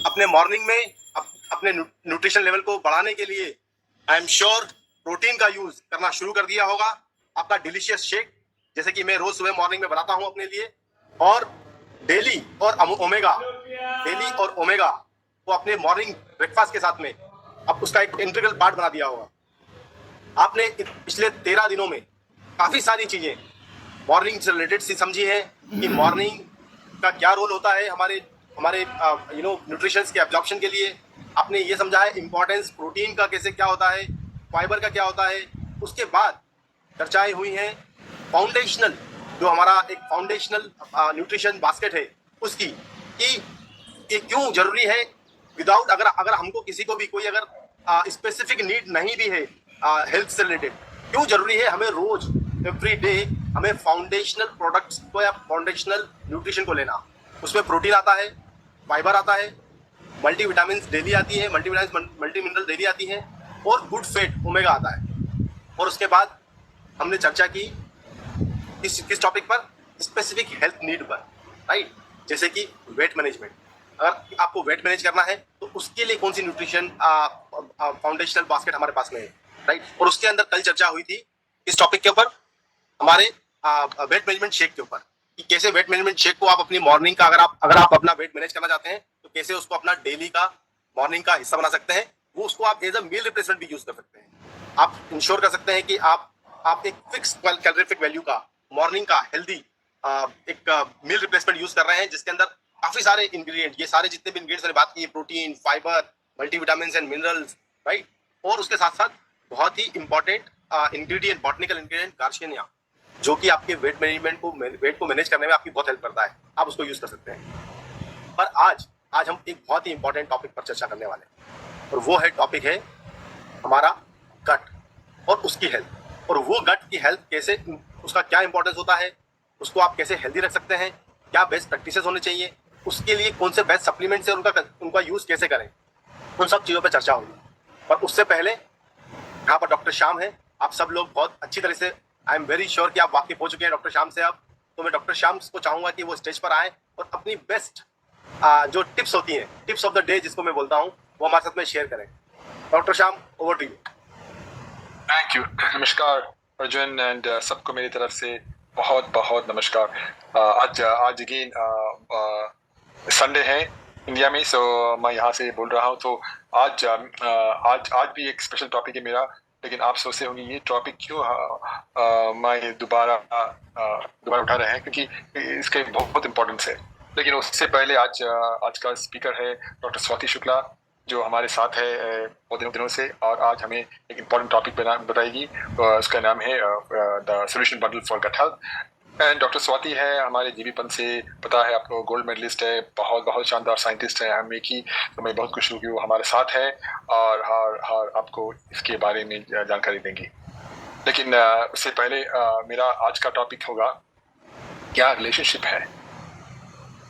अपने मॉर्निंग में अपने न्यूट्रिशन लेवल को बढ़ाने के लिए आई एम श्योर प्रोटीन का यूज करना शुरू कर दिया होगा। आपका डिलीशियस शेक जैसे कि मैं रोज सुबह मॉर्निंग में बनाता हूं अपने लिए, और डेली और ओमेगा वो अपने मॉर्निंग ब्रेकफास्ट के साथ में अब उसका एक इंटीग्रल पार्ट बना दिया होगा। आपने पिछले 13 दिनों में काफी सारी चीजें मॉर्निंग से रिलेटेड सी समझी है कि मॉर्निंग का क्या रोल होता है हमारे हमारे न्यूट्रिशन के एब्जॉर्प्शन के लिए। आपने ये समझा है इंपॉर्टेंस प्रोटीन का कैसे क्या होता है, फाइबर का क्या होता है। उसके बाद चर्चाएं हुई हैं फाउंडेशनल, जो हमारा एक फाउंडेशनल न्यूट्रिशन बास्केट है उसकी, कि ये क्यों जरूरी है। विदाउट अगर हमको किसी को भी कोई अगर स्पेसिफिक नीड नहीं भी है हेल्थ से रिलेटेड, क्यों जरूरी है हमें रोज एवरी डे हमें फाउंडेशनल प्रोडक्ट्स को या फाउंडेशनल न्यूट्रिशन को लेना। उसमें प्रोटीन आता है, फाइबर आता है, मल्टीविटामिन डेली आती है, मल्टी मिनरल डेली आती है, और गुड फैट ओमेगा आता है। और उसके बाद हमने चर्चा की किस टॉपिक पर, स्पेसिफिक हेल्थ नीड पर, राइट। जैसे कि वेट मैनेजमेंट, अगर आपको वेट मैनेज करना है तो उसके लिए कौन सी न्यूट्रिशन फाउंडेशनल बास्केट हमारे पास में है, राइट। और उसके अंदर कल चर्चा हुई थी इस टॉपिक के ऊपर, हमारे वेट मैनेजमेंट शेक के ऊपर, कि कैसे वेट मैनेजमेंट शेक को आप अपनी मॉर्निंग का अगर आप अपना वेट मैनेज करना चाहते हैं तो कैसे उसको अपना डेली का मॉर्निंग का हिस्सा बना सकते हैं। वो उसको आप एज अ मील रिप्लेसमेंट भी यूज कर सकते हैं। आप इंश्योर कर सकते हैं कि आप एक फिक्स कैलोरीफिक वैल्यू का मॉर्निंग का हेल्दी एक मील रिप्लेसमेंट यूज कर रहे हैं, जिसके अंदर काफी सारे इंग्रेडिएंट, ये सारे जितने भी इंग्रेडिएंट्स मैंने बात की, protein, fibre, multivitamin and minerals, right. और उसके साथ साथ बहुत ही important ingredient, botanical ingredient garcinia, जो कि आपके वेट को मैनेज करने में आपकी बहुत हेल्प करता है। आप उसको यूज कर सकते हैं। पर आज हम एक बहुत ही इंपॉर्टेंट टॉपिक पर चर्चा करने वाले हैं, और वो टॉपिक है हमारा गट और उसकी हेल्थ। और वो गट की हेल्थ कैसे, उसका क्या इंपॉर्टेंस होता है, उसको आप कैसे हेल्दी रख सकते हैं, क्या बेस्ट प्रैक्टिसेस होने चाहिए, उसके लिए कौन से बेस्ट सप्लीमेंट्स है, उनका यूज कैसे करें, उन सब चीज़ों पर चर्चा होगी। पर उससे पहले यहाँ पर डॉक्टर श्याम है। आप सब लोग बहुत अच्छी तरह से, आई एम वेरी श्योर कि आप वाकिफ हो चुके हैं डॉक्टर श्याम से। अब तो मैं डॉक्टर श्याम को चाहूंगा कि वो स्टेज पर आए और अपनी बेस्ट जो टिप्स होती हैं, टिप्स ऑफ द डे जिसको मैं बोलता हूँ, वो हमारे साथ में शेयर करें। Doctor Shyam, over to you. Thank you. नमस्कार अर्जुन एंड सबको मेरी तरफ से बहुत बहुत नमस्कार। आज अगेन संडे है इंडिया में, सो मैं यहाँ से बोल रहा हूँ। तो आज भी एक स्पेशल टॉपिक है मेरा, लेकिन आप सोचते होंगे ये टॉपिक क्यों मैं दोबारा उठा रहे हैं, क्योंकि इसका बहुत इम्पोर्टेंस है। लेकिन उससे पहले आज का स्पीकर है डॉक्टर स्वाति शुक्ला, जो हमारे साथ है बहुत दिनों से, और आज हमें एक इम्पॉर्टेंट टॉपिक बताएगी। उसका नाम है the solution bundle for gut health. And doctor Swati है हमारे जीबी पंत से, पता है आपको, गोल्ड मेडलिस्ट है, बहुत शानदार साइंटिस्ट है एमए की। तो मैं बहुत खुश हूँ कि वो हमारे साथ है और आपको इसके बारे में जानकारी देंगी। लेकिन उससे पहले मेरा आज का टॉपिक होगा, क्या रिलेशनशिप है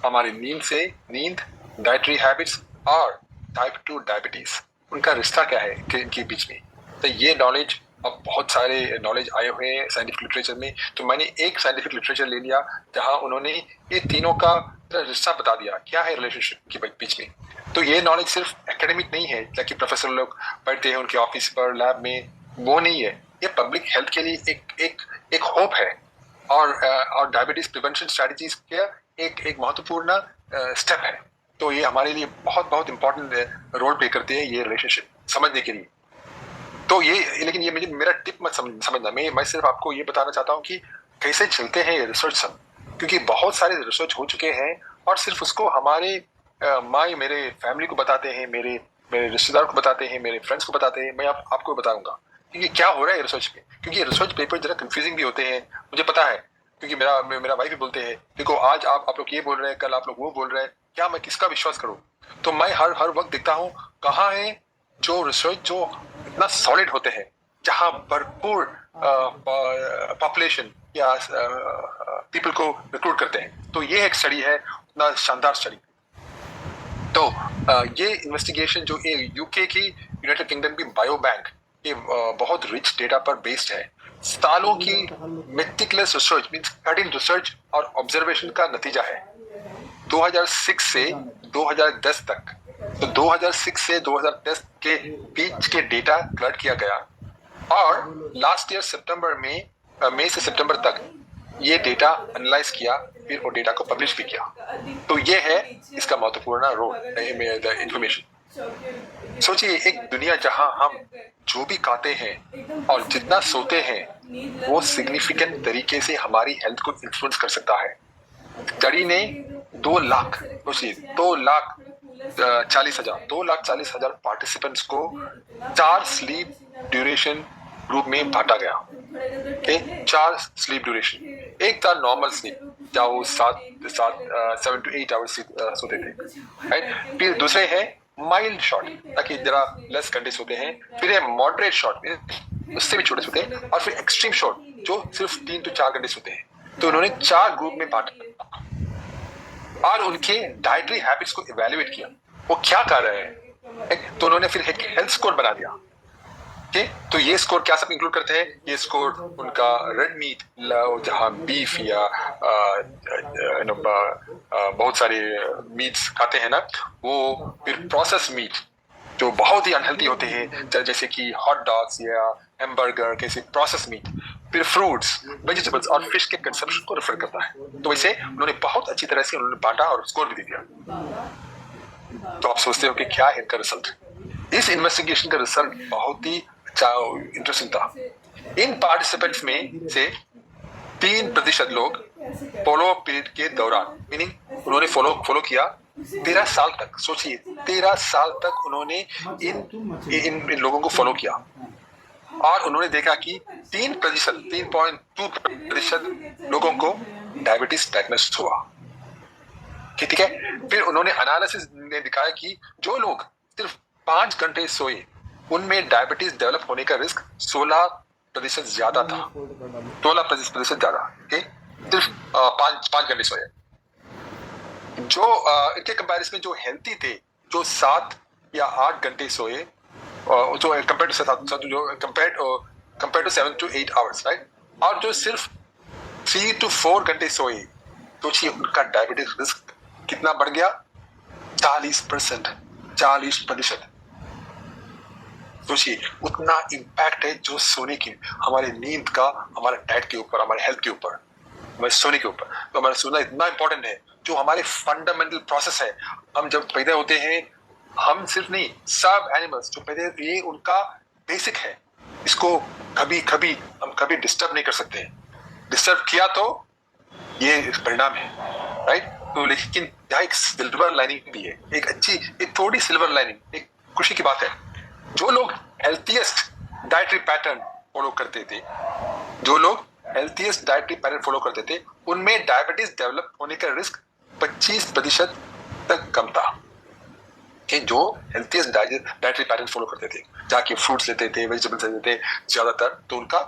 हमारी नींद, डाइटरी हैबिट्स और टाइप 2 डायबिटीज, उनका रिश्ता क्या है इनके बीच में। तो ये नॉलेज, अब बहुत सारे नॉलेज आए हुए हैं साइंटिफिक लिटरेचर में, तो मैंने एक साइंटिफिक लिटरेचर ले लिया जहां उन्होंने ये तीनों का रिश्ता बता दिया, क्या है रिलेशनशिप के बीच में। तो ये नॉलेज सिर्फ एकेडमिक नहीं है, जबकि प्रोफेसर लोग पढ़ते हैं उनके ऑफिस पर, लैब में, वो नहीं है। ये पब्लिक हेल्थ के लिए एक होप है, और डायबिटीज प्रिवेंशन स्ट्रेटजीज का एक महत्वपूर्ण स्टेप है। तो ये हमारे लिए बहुत इंपॉर्टेंट रोल प्ले करते हैं ये रिलेशनशिप समझने के लिए। तो लेकिन ये मेरा टिप मत समझना, मैं सिर्फ आपको ये बताना चाहता हूँ कि कैसे चलते हैं ये रिसर्च सब, क्योंकि बहुत सारे रिसर्च हो चुके हैं, और सिर्फ उसको हमारे मेरे फैमिली को बताते हैं, मेरे रिश्तेदार को बताते हैं, मेरे फ्रेंड्स को बताते हैं। मैं आपको बताऊंगा क्योंकि क्या हो रहा है रिसर्च में, क्योंकि रिसर्च पेपर जरा कंफ्यूजिंग भी होते हैं, मुझे पता है, क्योंकि मेरा वाइफ भी बोलते हैं, देखो आज आप लोग ये बोल रहे हैं, कल आप लोग वो बोल रहे हैं, क्या मैं किसका विश्वास करूं। तो मैं हर वक्त देखता हूं कहाँ है जो रिसर्च जो इतना सॉलिड होते हैं, जहां भरपूर पॉपुलेशन या पीपल को रिक्रूट करते हैं। तो ये एक स्टडी है, इतना शानदार स्टडी। तो ये इन्वेस्टिगेशन जो यूके की यूनाइटेड किंगडम की बायो बैंक, ये बहुत रिच डेटा पर बेस्ड है। सालों की मेटिकुलस रिसर्च, मींस कठिन रिसर्च और ऑब्जर्वेशन का नतीजा है। 2006 से 2010 तक तो 2006 से 2010 के बीच के डेटा कलेक्ट किया गया और लास्ट ईयर सितंबर में मई से सितंबर तक ये डेटा एनालाइज किया, फिर वो डेटा को पब्लिश भी किया। तो ये है इसका महत्वपूर्ण रोल इंफॉर्मेशन। सोचिए एक दुनिया जहां हम जो भी खाते हैं और जितना सोते हैं वो सिग्निफिकेंट तरीके से हमारी हेल्थ को इन्फ्लुएंस कर सकता है। स्टडी ने 2,40,000 पार्टिसिपेंट्स को 4 स्लीप ड्यूरेशन ग्रुप में बांटा गया। 4 स्लीप ड्यूरेशन, एक था नॉर्मल स्लीप जहाँ वो 7 to 8 आवर्स सोते थे, राइट। फिर दूसरे है माइल्ड शॉर्ट ताकि जरा लेस घंटे सोते हैं, फिर है मॉडरेट शॉर्ट उससे भी छोटे सोते हैं, और फिर एक्सट्रीम शॉर्ट जो सिर्फ 3 to 4 घंटे सोते हैं। तो उन्होंने 4 ग्रुप में बांटा और उनके डाइटरी हैबिट्स को इवैल्यूएट किया, वो क्या कर रहे हैं। तो उन्होंने फिर एक हेल्थ स्कोर बना दिया। तो ये स्कोर क्या सब इंक्लूड करते हैं, ये स्कोर उनका रेड मीट जहाँ बीफ या बहुत सारे मीट्स खाते हैं ना वो, फिर प्रोसेस मीट जो बहुत ही अनहेल्दी होते हैं जैसे कि हॉट डॉग्स या हैमबर्गर कैसे प्रोसेस मीट, फिर फ्रूट्स वेजिटेबल्स और फिश के कंजम्पशन को रेफर करता है। तो वैसे उन्होंने बहुत अच्छी तरह से उन्होंने बांटा और स्कोर भी दे दिया। तो आप सोचते हो कि क्या है इनका रिजल्ट। इस इन्वेस्टिगेशन का रिजल्ट बहुत ही इंटरेस्टिंग था। इन पार्टिसिपेंट्स में से 3% लोग फॉलो पीरियड के दौरान, मीनिंग उन्होंने फॉलो किया 13 साल तक। सोचिए 13 साल तक उन्होंने इन लोगों को फॉलो किया और उन्होंने देखा कि 3.2% लोगों को डायबिटीज डायग्नोस हुआ। ठीक है। फिर उन्होंने एनालिसिस ने दिखाया कि जो लोग सिर्फ 5 घंटे सोए उनमें डायबिटीज डेवलप होने का रिस्क 16% ज्यादा था। 16% ज्यादा, सिर्फ 5 घंटे सोए। जो इनके कंपैरिजन में जो हेल्थी थे, जो 7 या 8 घंटे सोए, जो compare to 7 to 8 hours, right, और जो सिर्फ 3 to 4 घंटे सोए, तो उनका डायबिटीज रिस्क कितना बढ़ गया, 40%। सोचिए उतना इम्पैक्ट है जो सोने की, हमारे नींद का, हमारे डाइट के ऊपर, हमारे हेल्थ के ऊपर, हमारे सोने के ऊपर। तो हमारा सोना इतना इंपॉर्टेंट है, जो हमारे फंडामेंटल प्रोसेस है। हम जब पैदा होते हैं, हम सिर्फ नहीं, सब एनिमल्स जो पैदा, ये उनका बेसिक है। इसको हम कभी डिस्टर्ब नहीं कर सकते। डिस्टर्ब किया तो ये परिणाम है, राइट। तो लेकिन यहाँ एक सिल्वर लाइनिंग भी है, एक थोड़ी सिल्वर लाइनिंग, एक खुशी की बात है। जो लोग हेल्थीएस्ट डाइटरी पैटर्न फॉलो करते थे, उनमें डायबिटीज डेवलप होने का रिस्क 25% तक कम था। कि जो हेल्थीएस्ट डाइटरी पैटर्न फॉलो करते थे, जाके फ्रूट्स लेते थे, वेजिटेबल्स लेते थे ज्यादातर, तो उनका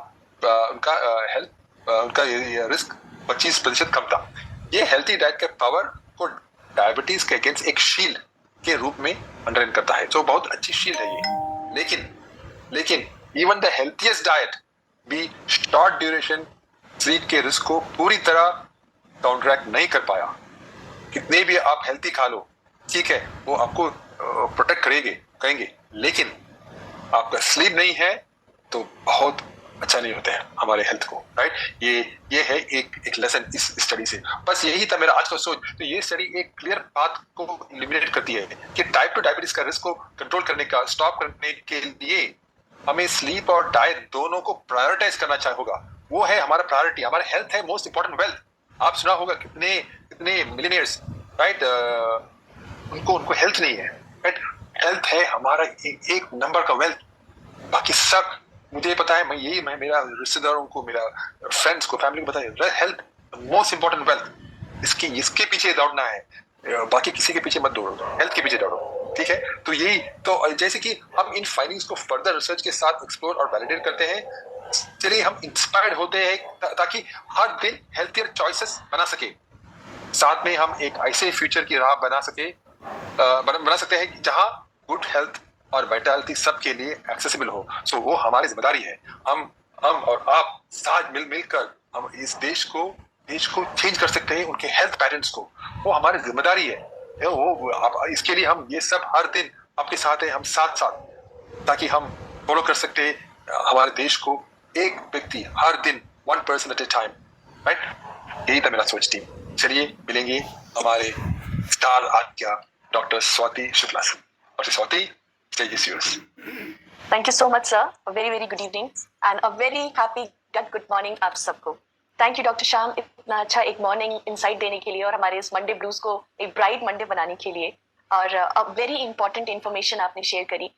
रिस्क 25% कम था। ये हेल्थी डाइट के पावर को डायबिटीज के अगेंस्ट एक शील्ड के रूप में अंडरलाइन करता है, जो बहुत अच्छी शील्ड है ये। लेकिन इवन द हेल्थीएस्ट डाइट भी शॉर्ट ड्यूरेशन स्लीप के रिस्क को पूरी तरह काउंटरैक्ट नहीं कर पाया। कितने भी आप हेल्थी खा लो, ठीक है, वो आपको प्रोटेक्ट करेंगे, लेकिन आपका स्लीप नहीं है तो बहुत अच्छा नहीं होते हैं हमारे हेल्थ को, राइट। ये है एक लेसन इस स्टडी से। बस यही था मेरा आज का सोच। तो ये स्टडी एक क्लियर पाथ को इलिमिनेट करती है कि टाइप 2 डायबिटीज का रिस्क को कंट्रोल करने का, स्टॉप करने के लिए हमें स्लीप और डाइट दोनों को प्रायोरिटाइज करना होगा। वो है हमारा प्रायोरिटी, हमारा हेल्थ है मोस्ट इंपॉर्टेंट वेल्थ। आप सुना होगा कितने मिलियनियर्स, राइट, उनको हेल्थ नहीं है, राइट। हेल्थ है हमारा एक नंबर का वेल्थ। बाकी सब मुझे पता है, मैं मेरा रिश्तेदारों को, मेरा फ्रेंड्स को, फैमिली को पता है, हेल्थ मोस्ट इंपॉर्टेंट वेल्थ। इसके पीछे दौड़ना है, बाकी किसी के पीछे मत दौड़ो, हेल्थ के पीछे दौड़ो, ठीक है। तो यही तो जैसे कि हम इन फाइंडिंग्स को फर्दर रिसर्च के साथ एक्सप्लोर और वैलिडेट करते हैं, चलिए हम इंस्पायर्ड होते हैं ताकि हर दिन हेल्थियर चॉइसेस बना सके। साथ में हम एक ऐसे फ्यूचर की राह बना सकते हैं जहां गुड हेल्थ और वाइटलिटी सबके लिए एक्सेसिबल हो। सो वो हमारी जिम्मेदारी है। हम और आप साथ मिलकर हम इस देश को चेंज कर सकते हैं, उनके हेल्थ पैटर्न्स को। वो हमारी जिम्मेदारी है। इसके लिए हम ये सब हर दिन आपके साथ हैं, हम साथ साथ, ताकि हम फॉलो कर सकते हैं हमारे देश को, एक व्यक्ति हर दिन, 1 person at a time, right? यही था मेरा सोच टीम। चलिए मिलेंगे हमारे स्टार आज्ञा डॉक्टर स्वाति शुक्ला से। Doctor Swati, stage is yours. Thank you so much, sir. A very, very good evening and a very happy good morning आप सबको। थैंक यू डॉक्टर श्याम, इतना अच्छा एक मॉर्निंग इंसाइट देने के लिए और हमारे इस मंडे ब्लूज को एक ब्राइट मंडे बनाने के लिए, और वेरी इंपॉर्टेंट इन्फॉर्मेशन आपने शेयर करी।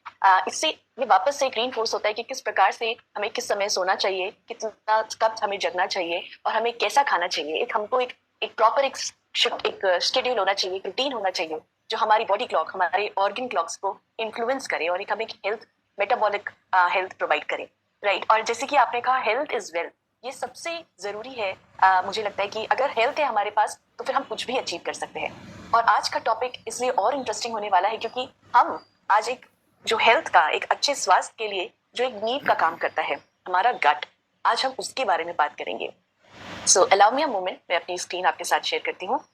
इससे ये वापस से एक रीइंफोर्स होता है कि किस प्रकार से हमें किस समय सोना चाहिए, कितना कब हमें जगना चाहिए और हमें कैसा खाना चाहिए। हमको एक प्रॉपर एक शेड्यूल होना चाहिए, एक रूटीन होना चाहिए जो हमारी बॉडी क्लॉक, हमारे ऑर्गन क्लॉक्स को इन्फ्लुएंस करे और एक हमें हेल्थ, मेटाबॉलिक हेल्थ प्रोवाइड करे, राइट? और जैसे कि आपने कहा हेल्थ इज वेल्थ, ये सबसे जरूरी है। मुझे लगता है कि अगर हेल्थ है हमारे पास तो फिर हम कुछ भी अचीव कर सकते हैं। और आज का टॉपिक इसलिए और इंटरेस्टिंग होने वाला है क्योंकि हम आज एक जो हेल्थ का, एक अच्छे स्वास्थ्य के लिए जो एक नींव का काम करता है, हमारा गट, आज हम उसके बारे में बात करेंगे। सो अलाउ मी अ मोमेंट, मैं अपनी स्क्रीन आपके साथ शेयर करती हूँ।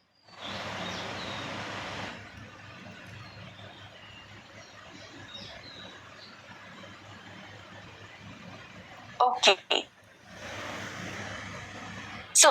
ओके, सो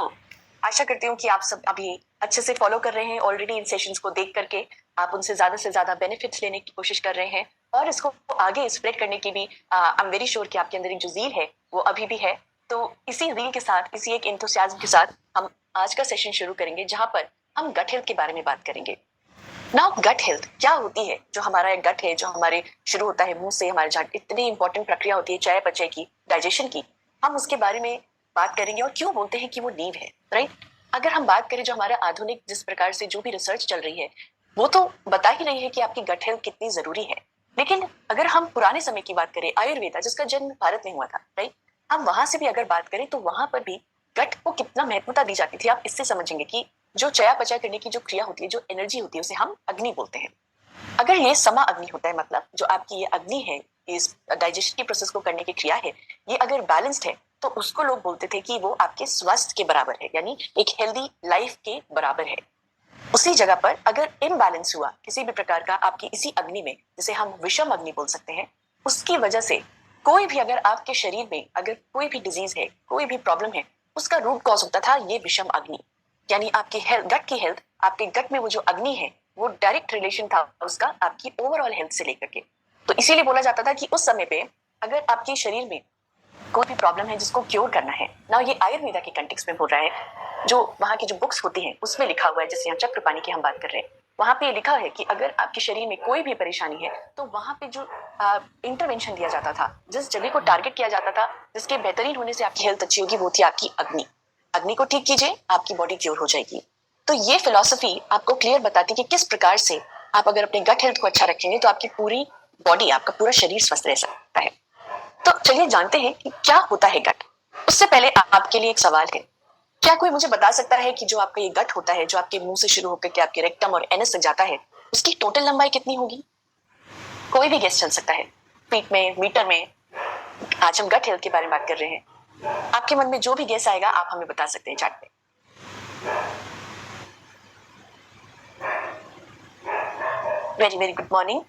आशा करती हूँ कि आप सब अभी अच्छे से फॉलो कर रहे हैं। ऑलरेडी इन सेशंस को देख करके आप उनसे से ज्यादा बेनिफिट्स लेने की कोशिश कर रहे हैं और इसको आगे स्प्रेड करने की भी आई एम वेरी श्योर कि आपके अंदर एक जो ज़ील है वो अभी भी है। तो इसी ज़ील के साथ, इसी एक एंथुसियाज्म के साथ हम आज का सेशन शुरू करेंगे जहां पर हम गट हेल्थ के बारे में बात करेंगे। नाउ गट हेल्थ क्या होती है? जो हमारा एक गट है, जो हमारे शुरू होता है मुंह से, हमारे जहाँ इतनी इंपॉर्टेंट प्रक्रिया होती है चयापचय की, डाइजेशन की, हम उसके बारे में बात करेंगे और क्यों बोलते हैं कि वो नींव है, राइट? अगर हम बात करें जो हमारा आधुनिक जिस प्रकार से जो भी रिसर्च चल रही है वो तो बता ही रही है कि आपकी गट हेल्थ कितनी जरूरी है, लेकिन अगर हम पुराने समय की बात करें, आयुर्वेदा जिसका जन्म भारत में हुआ था, राइट, हम वहां से भी अगर बात करें तो वहां पर भी गट को कितना महत्वता दी जाती थी। आप इससे समझेंगे कि जो चयापचय करने की जो क्रिया होती है, जो एनर्जी होती है, उसे हम अग्नि बोलते हैं। अगर ये समा अग्नि होता है, मतलब जो आपकी ये अग्नि है, इस डाइजेशन की प्रोसेस को करने की क्रिया है, ये अगर बैलेंस्ड है तो उसको लोग बोलते थे कि वो आपके स्वास्थ्य के बराबर है, यानी एक हेल्दी लाइफ के बराबर है। उसी जगह पर अगर इम्बैलेंस हुआ किसी भी प्रकार का आपकी इसी अग्नि में, जिसे हम विषम अग्नि बोल सकते हैं, उसकी वजह से कोई भी अगर आपके शरीर में अगर कोई भी डिजीज है, कोई भी प्रॉब्लम है, उसका रूट कॉज होता था ये विषम अग्नि। यानी आपकी हेल्थ, गट की हेल्थ, आपके गट में वो जो अग्नि है वो डायरेक्ट रिलेशन था उसका आपकी ओवरऑल हेल्थ से लेकर के। तो इसीलिए बोला जाता था कि उस समय पे अगर आपके शरीर में कोई भी प्रॉब्लम है जिसको क्योर करना है ना, ये आयुर्वेदा के कंटेक्स्ट में बोल रहा है, जो वहाँ की जो बुक्स होती हैं उसमें लिखा हुआ है, जैसे यहाँ चक्रपाणी की हम बात कर रहे हैं, वहां पे लिखा है कि अगर आपके शरीर में कोई भी परेशानी है तो वहां पे जो इंटरवेंशन दिया जाता था, जिस जगह को टारगेट किया जाता था, जिसके बेहतरीन होने से आपकी हेल्थ अच्छी होगी, वो थी आपकी अग्नि। अग्नि को ठीक कीजिए, आपकी बॉडी क्योर हो जाएगी। तो ये फिलॉसफी आपको क्लियर बताती है कि किस प्रकार से आप अगर अपने गट हेल्थ को अच्छा रखेंगे तो आपकी पूरी बॉडी, आपका पूरा शरीर स्वस्थ रह सकता है। तो चलिए जानते हैं कि क्या होता है गट। उससे पहले आपके लिए एक सवाल है, क्या कोई मुझे बता सकता है कि जो आपका ये गट होता है, जो आपके मुंह से शुरू होकर के आपके रेक्टम और एनस तक जाता है, उसकी टोटल लंबाई कितनी होगी? कोई भी गेस चल सकता है, फीट में, मीटर में। आज हम गट हेल्थ के बारे में बात कर रहे हैं, आपके मन में जो भी गेस आएगा आप हमें बता सकते हैं चैट पे। वेरी वेरी गुड मॉर्निंग,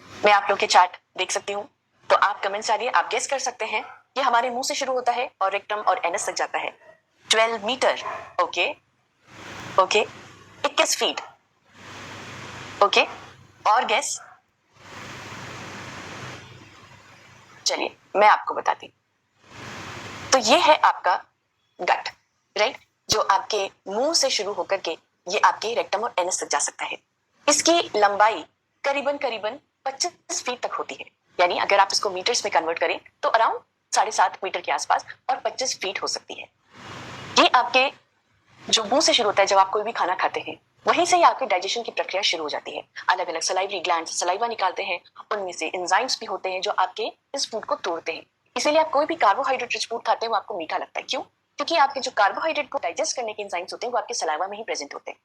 मैं आप लोग के चैट देख सकती हूँ, तो आप कमेंट्स डालिए, आप गेस कर सकते हैं। ये हमारे मुंह से शुरू होता है और रेक्टम और एनस तक जाता है। 12 metre, okay okay. 21 feet, okay. और गेस? चलिए मैं आपको बताती हूँ। तो ये है आपका गट, राइट, जो आपके मुंह से शुरू होकर के ये आपके रेक्टम और एनस तक जा सकता है। इसकी लंबाई करीबन 25 फीट तक होती है, यानी अगर आप इसको मीटर्स में कन्वर्ट करें तो अराउंड 7.5 मीटर के आसपास और 25 फीट हो सकती है। ये आपके जो मुंह से शुरू होता है, जब आप कोई भी खाना खाते हैं वहीं से ही आपकी डाइजेशन की प्रक्रिया शुरू हो जाती है। अलग अलग सलाइवरी ग्लैंड सलाइवा निकालते हैं, उनमें से एंजाइम्स भी होते हैं जो आपके इस फूड को तोड़ते हैं। इसीलिए आप कोई भी कार्बोहाइड्रेट रिच फूड खाते हैं वो आपको मीठा लगता है। क्यों? क्योंकि आपके जो कार्बोहाइड्रेट को डाइजेस्ट करने के एंजाइम्स होते हैं वो आपके सलाइवा में ही प्रेजेंट होते हैं।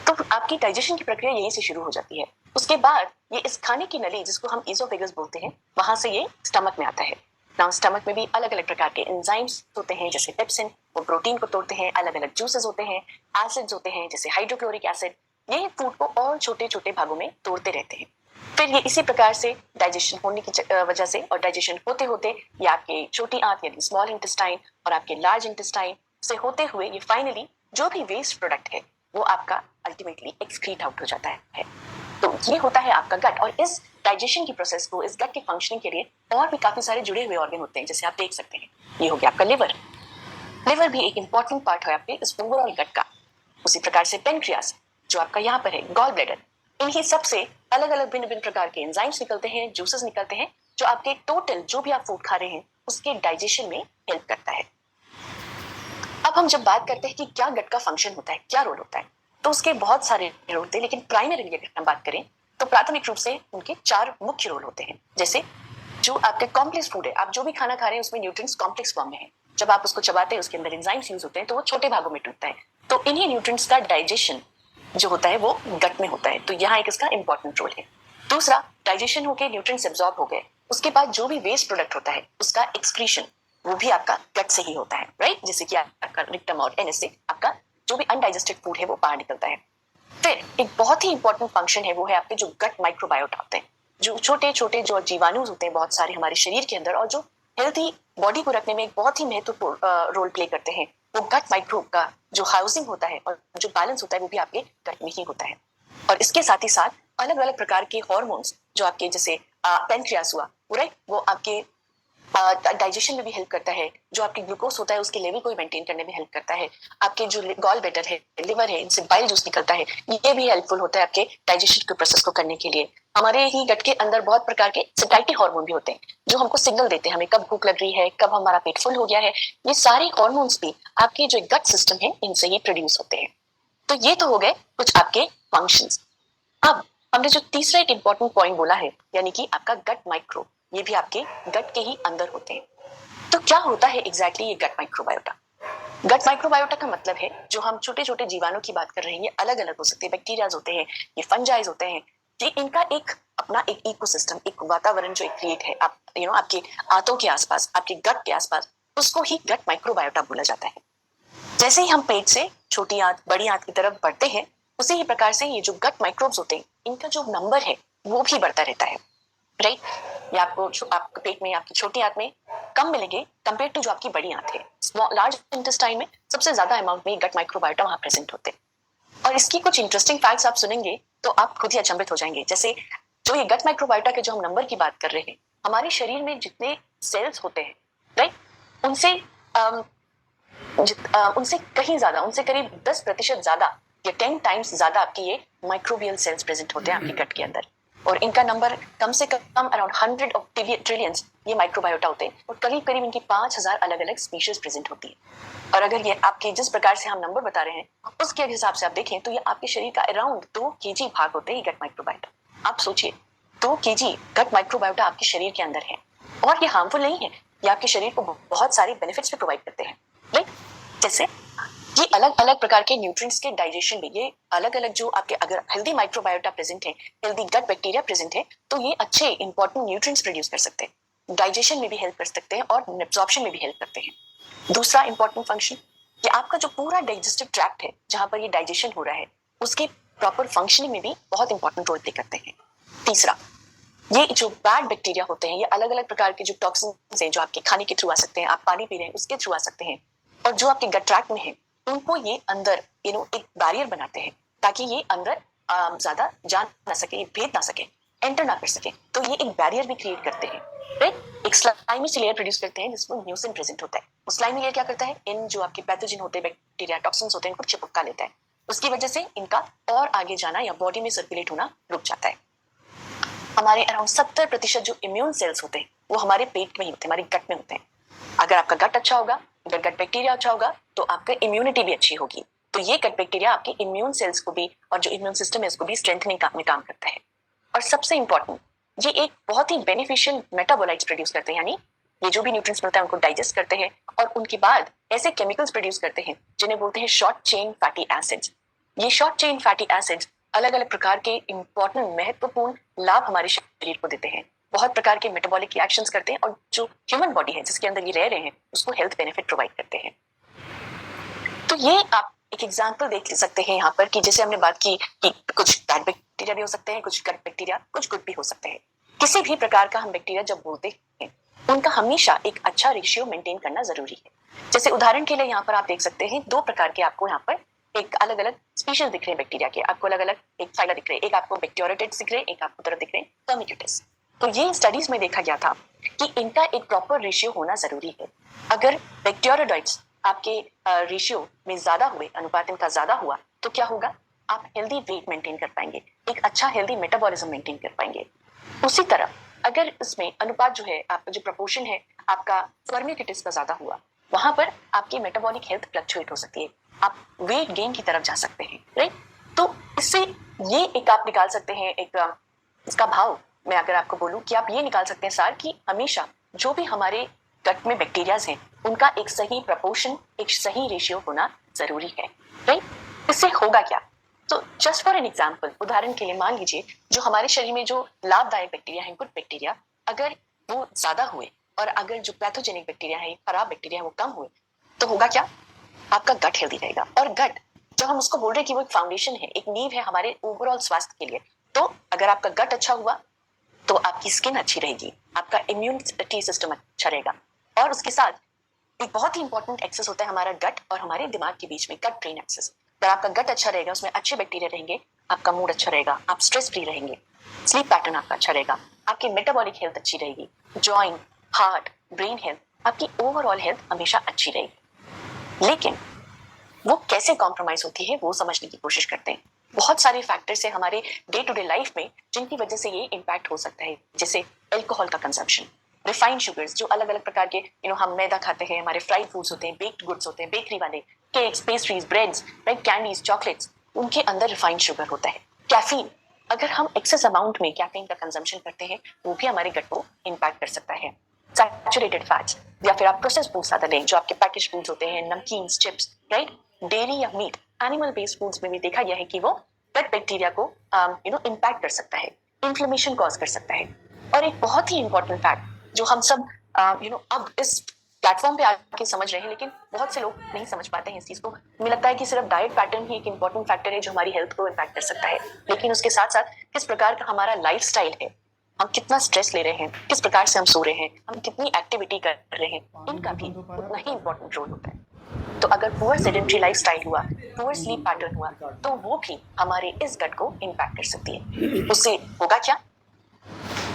तो आपकी डाइजेशन की प्रक्रिया यहीं से शुरू हो जाती है। उसके बाद ये इस खाने की नली, जिसको हम ईसोफेगस बोलते हैं, वहां से ये स्टमक में आता है। नाउ स्टमक में भी अलग अलग प्रकार के एंजाइम्स होते हैं, जैसे पेप्सिन, वो प्रोटीन को तोड़ते हैं। अलग अलग जूसेस होते हैं, एसिड्स होते हैं जैसे हाइड्रोक्लोरिक एसिड, ये फूड को और छोटे छोटे भागों में तोड़ते रहते हैं। फिर ये इसी प्रकार से डाइजेशन होने की वजह से और डाइजेशन होते होते ये आपके छोटी आंत यानी स्मॉल इंटेस्टाइन और आपके लार्ज इंटेस्टाइन से होते हुए ये फाइनली जो भी वेस्ट प्रोडक्ट है वो आपका अल्टीमेटली एक्सक्रीट आउट हो जाता है। तो ये होता है आपका गट। और इस डाइजेशन की प्रोसेस को, इस गट के फंक्शनिंग के लिए और भी काफी सारे जुड़े हुए ऑर्गन होते हैं, जैसे आप देख सकते हैं। ये हो गया आपका लिवर। लिवर भी एक इंपॉर्टेंट पार्ट है आपके इस ओवरऑल गट का। उसी प्रकार से पेनक्रियास जो आपका यहाँ पर है, गॉल ब्लैडर, इन्हीं सबसे अलग अलग भिन्न भिन्न प्रकार के एंजाइम्स निकलते हैं, जूसेस निकलते हैं, जो आपके टोटल जो भी आप फूड खा रहे हैं उसके डाइजेशन में हेल्प करता है। अब हम जब बात करते हैं कि क्या गट का फंक्शन होता है, क्या रोल होता है, तो उसके बहुत सारे रोल होते हैं, लेकिन प्राइमरीली अगर हम बात करें तो प्राथमिक रूप से उनके 4 मुख्य रोल होते हैं। जैसे जो आपके कॉम्प्लेक्स फूड है, आप जो भी खाना खा रहे हैं उसमें न्यूट्रिएंट्स कॉम्प्लेक्स फॉर्म में है। जब आप उसको चबाते हैं उसके अंदर एंजाइम्स यूज होते हैं तो वो छोटे भागों में टूटता है। तो इन्हीं न्यूट्रिएंट्स का डाइजेशन जो होता है वो गट में होता है। तो यहाँ एक इसका इंपॉर्टेंट रोल है। दूसरा, डाइजेशन होकर न्यूट्रिएंट्स एब्जॉर्ब हो गए, उसके बाद जो भी वेस्ट प्रोडक्ट होता है उसका एक्सक्रीशन वो भी आपका गट से ही होता है, राइट। जैसे कि आपका रिक्टम और एनएस से आपका जो भी अनडाइजेस्टेड फूड है वो बाहर निकलता है। फिर एक बहुत ही इंपॉर्टेंट फंक्शन है वो है आपके जो गट माइक्रोबायोटा होते हैं, जो छोटे छोटे जो जीवाणु होते हैं बहुत सारे हमारे शरीर के अंदर और जो हेल्थी बॉडी को रखने में एक बहुत ही महत्वपूर्ण रोल प्ले करते हैं। वो गट माइक्रोब का जो हाउसिंग होता है और जो बैलेंस होता है वो भी आपके गट में ही होता है। और इसके साथ ही साथ अलग अलग प्रकार के हॉर्मोन्स जो आपके जैसे पेनक्रियास हुआ, राइट, वो आपके डाइजेशन में भी हेल्प करता है। जो आपके ग्लूकोज होता है उसके लेवल को मेंटेन करने में हेल्प करता है। आपके जो गॉल ब्लैडर है, लिवर है, इनसे बाइल जूस निकलता है, ये भी हेल्पफुल होता है आपके डाइजेशन के प्रोसेस को करने के लिए। हमारे ही गट के अंदर बहुत प्रकार के सैटिस्फैक्टरी हार्मोन भी होते हैं जो हमको सिग्नल देते हैं हमें कब भूख लग रही है, कब हमारा पेट फुल हो गया है। ये सारे हार्मोन्स भी आपके जो गट सिस्टम है इनसे ही प्रोड्यूस होते हैं। तो ये तो हो गए कुछ आपके फंक्शंस। अब हमने जो तीसरा एक इंपॉर्टेंट पॉइंट बोला है यानी कि आपका गट माइक्रो, ये भी आपके गट के ही अंदर होते हैं। तो क्या होता है एग्जैक्टली ये गट माइक्रोबायोटा? गट माइक्रोबायोटा का मतलब है जो हम छोटे छोटे जीवाणु की बात कर रहे हैं, ये अलग अलग हो सकते हैं, बैक्टीरियाज होते हैं, ये फंजाइज होते हैं, ये इनका एक अपना एक इकोसिस्टम, एक वातावरण जो एक क्रिएट है आप आपके आंतों के आसपास, आपके गट के आसपास, उसको ही गट माइक्रोबायोटा बोला जाता है। जैसे ही हम पेट से छोटी आंत बड़ी आंत की तरफ बढ़ते हैं उसी ही प्रकार से ये जो गट माइक्रोब्स होते हैं इनका जो नंबर है वो भी बढ़ता रहता है, राइट। ये आपको आपके पेट में आपकी छोटी आंत में कम मिलेंगे कंपेयर टू जो आपकी बड़ी आंत है। लार्ज इंटेस्टाइन में सबसे ज्यादा अमाउंट में गट माइक्रोबायोटा वहां प्रेजेंट होते हैं। और इसकी कुछ इंटरेस्टिंग फैक्ट्स आप सुनेंगे तो आप खुद ही अचंभित हो जाएंगे। जैसे जो ये गट माइक्रोबायोटा के जो हम नंबर की बात कर रहे हैं, हमारे शरीर में जितने सेल्स होते हैं, राइट, उनसे उनसे कहीं ज्यादा, उनसे करीब 10% ज्यादा या 10 टाइम्स ज्यादा आपके ये माइक्रोबियल सेल्स प्रेजेंट होते हैं आपके गट के अंदर। और इनका नंबर कम से कम अराउंड 100 ऑफ ट्रिलियंस ये माइक्रोबायोटा होते हैं और करीब करीब इनकी 5000 अलग अलग स्पीशीज प्रेजेंट होती है। और अगर ये आपके जिस प्रकार से हम नंबर बता रहे हैं उसके हिसाब से आप देखें तो ये आपके शरीर का अराउंड 2 kg भाग होते हैं गट माइक्रोबायोटा। आप सोचिए 2 kg गट माइक्रोबायोटा आपके शरीर के अंदर है और ये हार्मफुल नहीं है, ये आपके शरीर को बहुत सारे बेनिफिट्स भी प्रोवाइड करते हैं, राइट। जैसे ये अलग अलग प्रकार के न्यूट्रिएंट्स के डाइजेशन में, ये अलग अलग जो आपके अगर हेल्दी माइक्रोबायोटा प्रेजेंट है, हेल्दी गट बैक्टीरिया प्रेजेंट है, तो ये अच्छे इंपॉर्टेंट न्यूट्रिएंट्स प्रोड्यूस कर सकते हैं, डाइजेशन में भी हेल्प कर सकते हैं और एब्जॉर्प्शन में भी हेल्प करते हैं। दूसरा इंपॉर्टेंट फंक्शन, ये आपका जो पूरा डाइजेस्टिव ट्रैक्ट है जहां पर ये डाइजेशन हो रहा है उसके प्रॉपर फंक्शनिंग में भी बहुत इंपॉर्टेंट रोल प्ले करते हैं। तीसरा, ये जो बैड बैक्टीरिया होते हैं, ये अलग अलग प्रकार के जो टॉक्सिन्स हैं जो आपके खाने के थ्रू आ सकते हैं, आप पानी पी रहे हैं उसके थ्रू आ सकते हैं, और जो आपके गट ट्रैक्ट में है उनको ये अंदर एक बैरियर बनाते हैं ताकि ये अंदर ज्यादा जान ना सके, ये भेद ना सके, एंटर ना कर सके। तो ये एक बैरियर भी क्रिएट करते हैं, राइट। एक स्लाइमी सी लेयर प्रोड्यूस करते हैं जिसमें म्यूसिन प्रेजेंट होता है। उस स्लाइमी लेयर क्या करता है, इन जो आपके पैथोजन होते हैं, बैक्टीरिया टॉक्सिन्स होते हैं, इनको चिपका लेता है। उसकी वजह से इनका और आगे जाना या बॉडी में सर्कुलेट होना रुक जाता है। हमारे अराउंड 70% जो इम्यून सेल्स होते हैं वो हमारे पेट में ही होते हैं, हमारे गट में होते हैं। अगर आपका गट अच्छा होगा, अगर गट बैक्टीरिया अच्छा होगा तो आपका इम्यूनिटी भी अच्छी होगी। तो ये गट बैक्टीरिया आपके इम्यून सेल्स को भी और जो इम्यून सिस्टम है उसको भी स्ट्रेंथनिंग में काम करता है। और सबसे इंपॉर्टेंट, ये एक बहुत ही बेनिफिशियल मेटाबोलाइट्स प्रोड्यूस करते हैं, यानी ये जो भी न्यूट्रिएंट्स मिलता है उनको डाइजेस्ट करते हैं और उनके बाद ऐसे केमिकल्स प्रोड्यूस करते हैं जिन्हें बोलते हैं शॉर्ट चेन फैटी एसिड्स। ये शॉर्ट चेन फैटी एसिड्स अलग अलग प्रकार के इंपॉर्टेंट महत्वपूर्ण लाभ हमारे शरीर को देते हैं, बहुत प्रकार के मेटाबॉलिक रिएक्शंस करते हैं और जो ह्यूमन बॉडी है जिसके अंदर ये रह रहे हैं उसको हेल्थ बेनिफिट प्रोवाइड करते हैं। तो ये आप एक एग्जाम्पल देख सकते हैं यहाँ पर कि जैसे हमने बात की कि कुछ बैड बैक्टीरिया भी हो सकते हैं, कुछ गुड बैक्टीरिया, कुछ गुड भी हो सकते हैं। किसी भी प्रकार का हम बैक्टीरिया जब बोलते हैं उनका हमेशा एक अच्छा रेशियो मेंटेन करना जरूरी है। जैसे उदाहरण के लिए यहाँ पर आप देख सकते हैं 2 प्रकार के आपको यहाँ पर एक अलग अलग स्पीशीज दिख रहे हैं बैक्टीरिया के, आपको अलग अलग एक फाइला दिख रहे हैं, एक आपको बैक्टीरियोटेट्स दिख रहे हैं, एक आपको तरह दिख रहे हैं कर्मिक्यूटेट्स। तो ये स्टडीज में देखा गया था कि इनका एक प्रॉपर रेशियो होना जरूरी है। अगर बैक्टीरियोइड्स आपके रेशियो में ज्यादा हुए, अनुपात इनका ज्यादा हुआ तो क्या होगा, आप हेल्दी वेट मेंटेन कर पाएंगे, एक अच्छा हेल्दी मेटाबॉलिज्म मेंटेन कर पाएंगे। उसी तरह अगर इसमें अनुपात जो है, आपका जो प्रपोर्शन है आपका कर्मिक्यूटेट्स का ज्यादा हुआ, वहां पर आपकी मेटाबॉलिक हेल्थ फ्लक्चुएट हो सकती है, आप वेट गेन की तरफ जा सकते हैं, राइट। तो इससे ये एक आप निकाल सकते हैं, एक इसका भाव मैं अगर आपको बोलूं कि आप ये निकाल सकते हैं सार कि हमेशा जो भी हमारे गट में बैक्टीरियाज हैं उनका एक सही प्रपोर्शन, एक सही रेशियो होना जरूरी है, राइट। इससे होगा क्या, तो जस्ट फॉर एन एग्जाम्पल, उदाहरण के लिए मान लीजिए जो हमारे शरीर में जो लाभदायक बैक्टीरिया है, गुड बैक्टीरिया, अगर वो ज्यादा हुए और अगर जो पैथोजेनिक बैक्टीरिया है, खराब बैक्टीरिया है, वो कम हुए तो होगा क्या, आपका गट हेल्दी रहेगा। और गट जब हम उसको बोल रहे हैं कि वो एक फाउंडेशन है, एक नींव है हमारे ओवरऑल स्वास्थ्य के लिए, तो अगर आपका गट अच्छा हुआ तो आपकी स्किन अच्छी रहेगी, आपका इम्यूनिटी सिस्टम अच्छा रहेगा। और उसके साथ एक बहुत ही इंपॉर्टेंट एक्सेस होता है हमारा गट और हमारे दिमाग के बीच में, गट ब्रेन एक्सेस। अगर आपका गट अच्छा रहेगा, उसमें अच्छे बैक्टीरिया रहेंगे, आपका मूड अच्छा रहेगा, आप स्ट्रेस फ्री रहेंगे, स्लीप पैटर्न आपका अच्छा रहेगा, आपकी मेटाबॉलिक हेल्थ अच्छी रहेगी, जॉइंट, हार्ट, ब्रेन हेल्थ, आपकी ओवरऑल हेल्थ हमेशा अच्छी रहेगी। लेकिन वो कैसे कॉम्प्रोमाइज होती है वो समझने की कोशिश करते हैं। बहुत सारे फैक्टर्स है हमारे डे टू डे लाइफ में जिनकी वजह से ये इम्पैक्ट हो सकता है, जैसे अल्कोहल का कंजम्पशन, रिफाइंड शुगर्स, जो अलग अलग प्रकार के हम मैदा खाते हैं, हमारे फ्राइड फूड्स होते हैं, बेक्ड गुड्स होते हैं, बेकरी वाले cakes, pastries, breads, right, candies, chocolates, उनके अंदर रिफाइंड शुगर होता है। कैफीन, अगर हम एक्सेस अमाउंट में कैफीन का कंजम्पशन करते हैं वो भी हमारे गट को इम्पैक्ट कर सकता है। सैचुरेटेड फैट्स या फिर आप प्रोसेस्ड फूड्स ज्यादा लें, जो आपके पैकेज फूड्स होते हैं, नमकीन, चिप्स, राइट, डेयरी या मीट, एनिमल बेस्ड फूड्स में भी देखा गया है कि वो गट बैक्टीरिया को इम्पैक्ट कर सकता है, इन्फ्लेमेशन कॉज कर सकता है। और एक बहुत ही इंपॉर्टेंट फैक्ट जो हम सब अब इस प्लेटफॉर्म पे आके समझ रहे हैं, लेकिन बहुत से लोग नहीं समझ पाते हैं इस चीज को। मुझे लगता है कि सिर्फ डाइट पैटर्न ही एक इंपॉर्टेंट फैक्टर है जो हमारी हेल्थ को इम्पैक्ट कर सकता है, लेकिन उसके साथ साथ किस प्रकार का हमारा लाइफस्टाइल है, हम कितना स्ट्रेस ले रहे हैं, किस प्रकार से हम सो रहे हैं, हम कितनी एक्टिविटी कर रहे हैं, इनका भी उतना ही इंपॉर्टेंट रोल होता है। तो अगर पुअर सेडेंटरी लाइफस्टाइल हुआ, पुअर स्लीप पैटर्न हुआ, तो वो भी हमारे इस गट को इम्पैक्ट कर सकती है। उससे होगा क्या,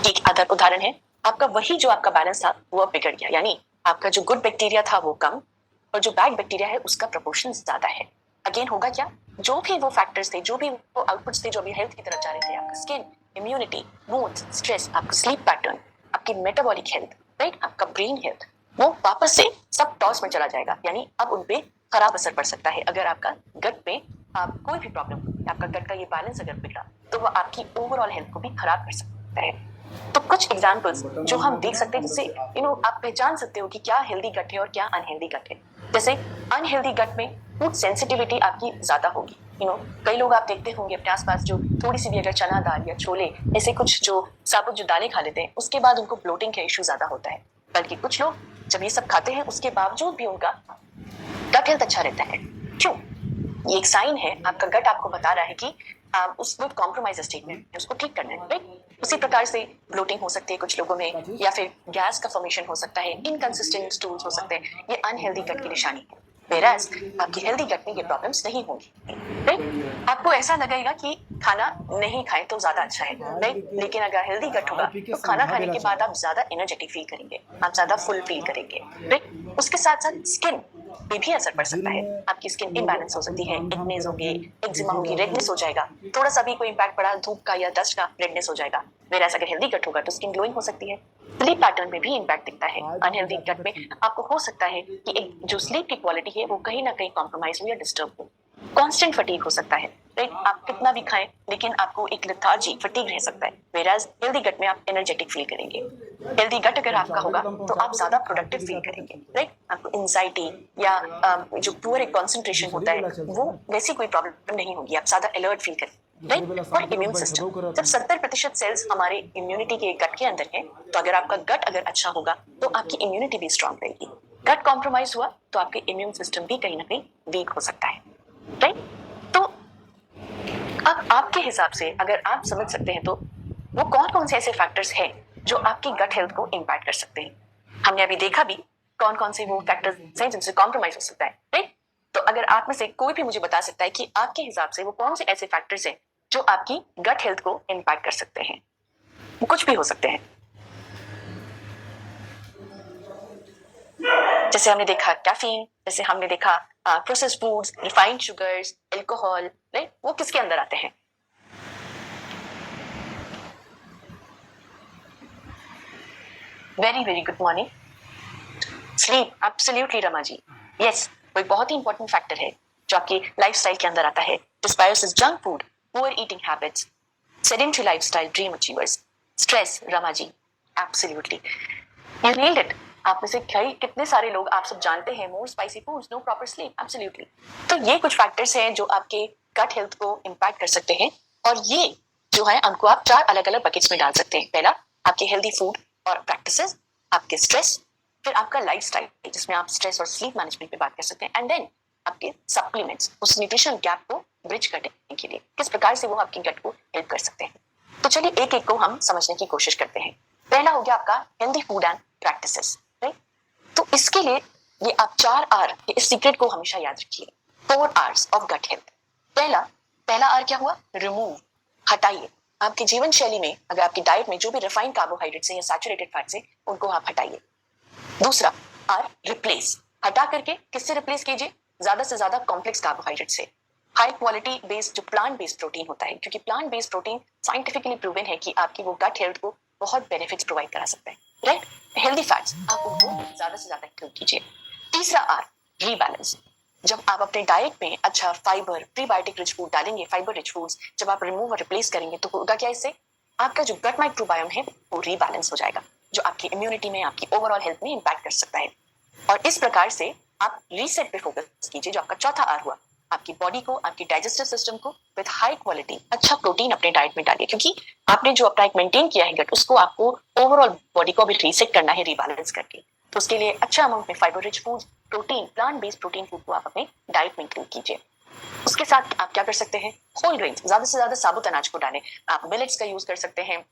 एक अदर उदाहरण है, आपका वही जो आपका बैलेंस था वो अब बिगड़ गया, यानी आपका जो गुड बैक्टीरिया था वो कम और जो बैड बैक्टीरिया है उसका प्रोपोर्शन ज्यादा है। अगेन होगा क्या, जो भी वो फैक्टर्स थे, जो भी वो आउटपुट्स थे जो अभी हेल्थ की तरफ जा रहे थे, आपका स्किन, इम्यूनिटी, मूड, स्ट्रेस, आपका स्लीप पैटर्न, आपकी मेटाबॉलिक हेल्थ, राइट, आपका ब्रेन हेल्थ, वो वापस से सब टॉस में चला जाएगा, यानी अब उन पे खराब असर पड़ सकता है। अगर आपका गट पे कोई भी प्रॉब्लम, आपका गट का ये बैलेंस अगर बिगड़ा तो वो आपकी ओवरऑल हेल्थ को भी खराब कर सकता है। तो कुछ एग्जांपल्स जो हम देख सकते हैं जिससे आप पहचान सकते हो कि क्या हेल्दी गट है और क्या अनहेल्दी गट है। जैसे अनहेल्दी गट में फूड सेंसिटिविटी आपकी ज्यादा होगी। कई लोग आप देखते होंगे अपने आसपास जो थोड़ी सी भी अगर चना दाल या छोले ऐसे कुछ जो साबुत जो दालें खा लेते हैं उसके बाद उनको ब्लोटिंग का इश्यू ज्यादा होता है, बल्कि कुछ लोग जब ये सब खाते हैं उसके बावजूद भी उनका गट हेल्थ अच्छा रहता है। क्यों? ये एक साइन है, आपका गट आपको बता रहा है कि उसमें कॉम्प्रोमाइज स्टेट में उसको ठीक करना है, राइट। उसी प्रकार से ब्लोटिंग हो सकती है कुछ लोगों में, या फिर गैस का फॉर्मेशन हो सकता है, इनकंसिस्टेंट स्टूल्स हो सकते हैं, ये अनहेल्दी गट की निशानी है। Whereas आपकी हेल्दी गट में ये प्रॉब्लम्स नहीं होंगी, राइट। आपको ऐसा लगेगा कि खाना नहीं खाएं तो ज्यादा अच्छा है, राइट, लेकिन अगर हेल्दी गट होगा तो खाना खाने के बाद आप ज्यादा एनर्जेटिक फील करेंगे, आप ज्यादा फुल फील करेंगे, राइट। उसके साथ साथ स्किन पे भी असर पड़ सकता है, आपकी स्किन इम्बैलेंस हो सकती है, एक्नेस होंगे, एक्जिमा होगी, रेडनेस हो जाएगा, थोड़ा सा भी कोई इम्पैक्ट पड़ा धूप का या डस्ट का, रेडनेस हो जाएगा। Whereas अगर हेल्दी गट होगा तो स्किन ग्लोइंग हो सकती है। स्लीप पैटर्न में भी इम्पैक्ट दिखता है। अनहेल्दी गट में आपको हो सकता है कि एक जो स्लीप की क्वालिटी है वो कहीं ना कहीं कॉम्प्रोमाइज हो या डिस्टर्ब हो। कांस्टेंट फटीग हो सकता है, राइट, आप कितना भी खाएं लेकिन आपको एक लेथार्जी, फटीग रह सकता है। Whereas हेल्दी गट में आप एनर्जेटिक फील करेंगे। हेल्दी गट अगर आपका होगा तो आप ज्यादा प्रोडक्टिव फील करेंगे, राइट, आपको एंजाइटी या जो पुअर एक कॉन्सेंट्रेशन होता है वो वैसी कोई प्रॉब्लम नहीं होगी, आप ज्यादा अलर्ट फील करेंगे, राइट। और इम्यून सिस्टम, जब 70% सेल्स हमारे इम्यूनिटी के गट के अंदर है, तो अगर आपका गट अगर अच्छा होगा तो आपकी इम्यूनिटी भी स्ट्रांग रहेगी। गट कॉम्प्रोमाइज हुआ तो आपके इम्यून सिस्टम भी कहीं ना कहीं वीक हो सकता है। राइट। तो अब आपके हिसाब से अगर आप समझ सकते हैं तो वो कौन कौन से ऐसे फैक्टर्स हैं जो आपकी गट हेल्थ को इम्पैक्ट कर सकते हैं। हमने अभी देखा भी कौन कौन से वो फैक्टर्स हैं जिनसे कॉम्प्रोमाइज हो सकता है, राइट। तो अगर आप में से कोई भी मुझे बता सकता है कि आपके हिसाब से वो कौन से ऐसे फैक्टर्स हैं जो आपकी गट हेल्थ को इम्पैक्ट कर सकते हैं, वो कुछ भी हो सकते हैं। जैसे हमने देखा कैफीन, जैसे हमने देखा processed foods, refined sugars, alcohol, right, वो किसके अंदर आते हैं। Very very good morning. Sleep, absolutely Rama ji, yes, वो एक बहुत ही इंपॉर्टेंट फैक्टर है जो आपकी लाइफस्टाइल के अंदर आता है। Dysbiosis, junk food, poor eating habits, sedentary lifestyle, dream achievers, stress, Rama ji, absolutely you nailed it. आप में से कई कितने सारे लोग आप सब जानते हैं, more spicy foods, no proper sleep, absolutely. तो ये कुछ फैक्टर्स हैं जो आपके गट हेल्थ को इम्पैक्ट कर सकते हैं, और ये जो है उनको आप 4 अलग अलग बकेट्स में डाल सकते हैं। पहला आपके हेल्दी फूड और प्रैक्टिसेस, आपके स्ट्रेस, फिर आपका लाइफस्टाइल जिसमें आप स्ट्रेस और स्लीप मैनेजमेंट पे बात कर सकते हैं, एंड देन आपके सप्लीमेंट्स, उस न्यूट्रिशन गैप को ब्रिज करने के लिए किस प्रकार से वो आपकी गट को हेल्प कर सकते हैं। तो चलिए एक एक को हम समझने की कोशिश करते हैं। पहला हो गया आपका healthy food and practices, right. तो इसके लिए ये आप 4 आर, इस सीक्रेट को हमेशा याद रखिए, 4 आर्स ऑफ गट हेल्थ। पहला आर क्या हुआ, रिमूव, हटाइए। आपकी जीवन शैली में अगर आपकी डाइट में जो भी रिफाइंड कार्बोहाइड्रेट्स हैं या सैचुरेटेड फैट्स हैं उनको आप हटाइए। दूसरा आर, रिप्लेस, हटा करके किससे रिप्लेस कीजिए, ज्यादा से ज्यादा कॉम्प्लेक्स कार्बोहाइड्रेट से, हाई क्वालिटी बेस्ड जो प्लांट बेस्ड प्रोटीन होता है, क्योंकि plant based protein scientifically proven है कि आपकी वो गट हेल्थ को बहुत बेनिफिट्स प्रोवाइड करा सकता है, राइट। हेल्दी फैट्स आप उनको ज्यादा से ज्यादा इंक्लूड कीजिए। तीसरा आर, रीबैलेंस, जब आप अपने डाइट में अच्छा फाइबर, प्रीबायोटिक रिच फूड डालेंगे, फाइबर रिच फूड्स जब आप रिमूव और रिप्लेस करेंगे तो होगा क्या, इससे आपका जो गट माइक्रोबायोम है वो रीबैलेंस हो जाएगा, जो आपकी इम्यूनिटी में, आपकी ओवरऑल हेल्थ में इंपैक्ट कर सकता है। और इस प्रकार से आप रीसेट पे फोकस कीजिए, जो आपका चौथा आर हुआ, आपकी बॉडी को, आपकी डाइजेस्टिव सिस्टम को विद हाई क्वालिटी अच्छा प्रोटीन अपने डाइट में डालिए, क्योंकि आपने जो अपना एक मेंटेन किया है गट, उसको आपको ओवरऑल बॉडी को अभी रीसेट करना है रीबैलेंस करके। तो उसके लिए अच्छा अमाउंट में fibre rich food, protein, plant based protein food को आप अपने डाइट में इंक्लूड कीजिए। उसके साथ आप क्या कर सकते हैं, होल ग्रेन्स, ज्यादा से ज्यादा साबुत अनाज को डालें। आप मिलेट्स का यूज कर सकते हैं,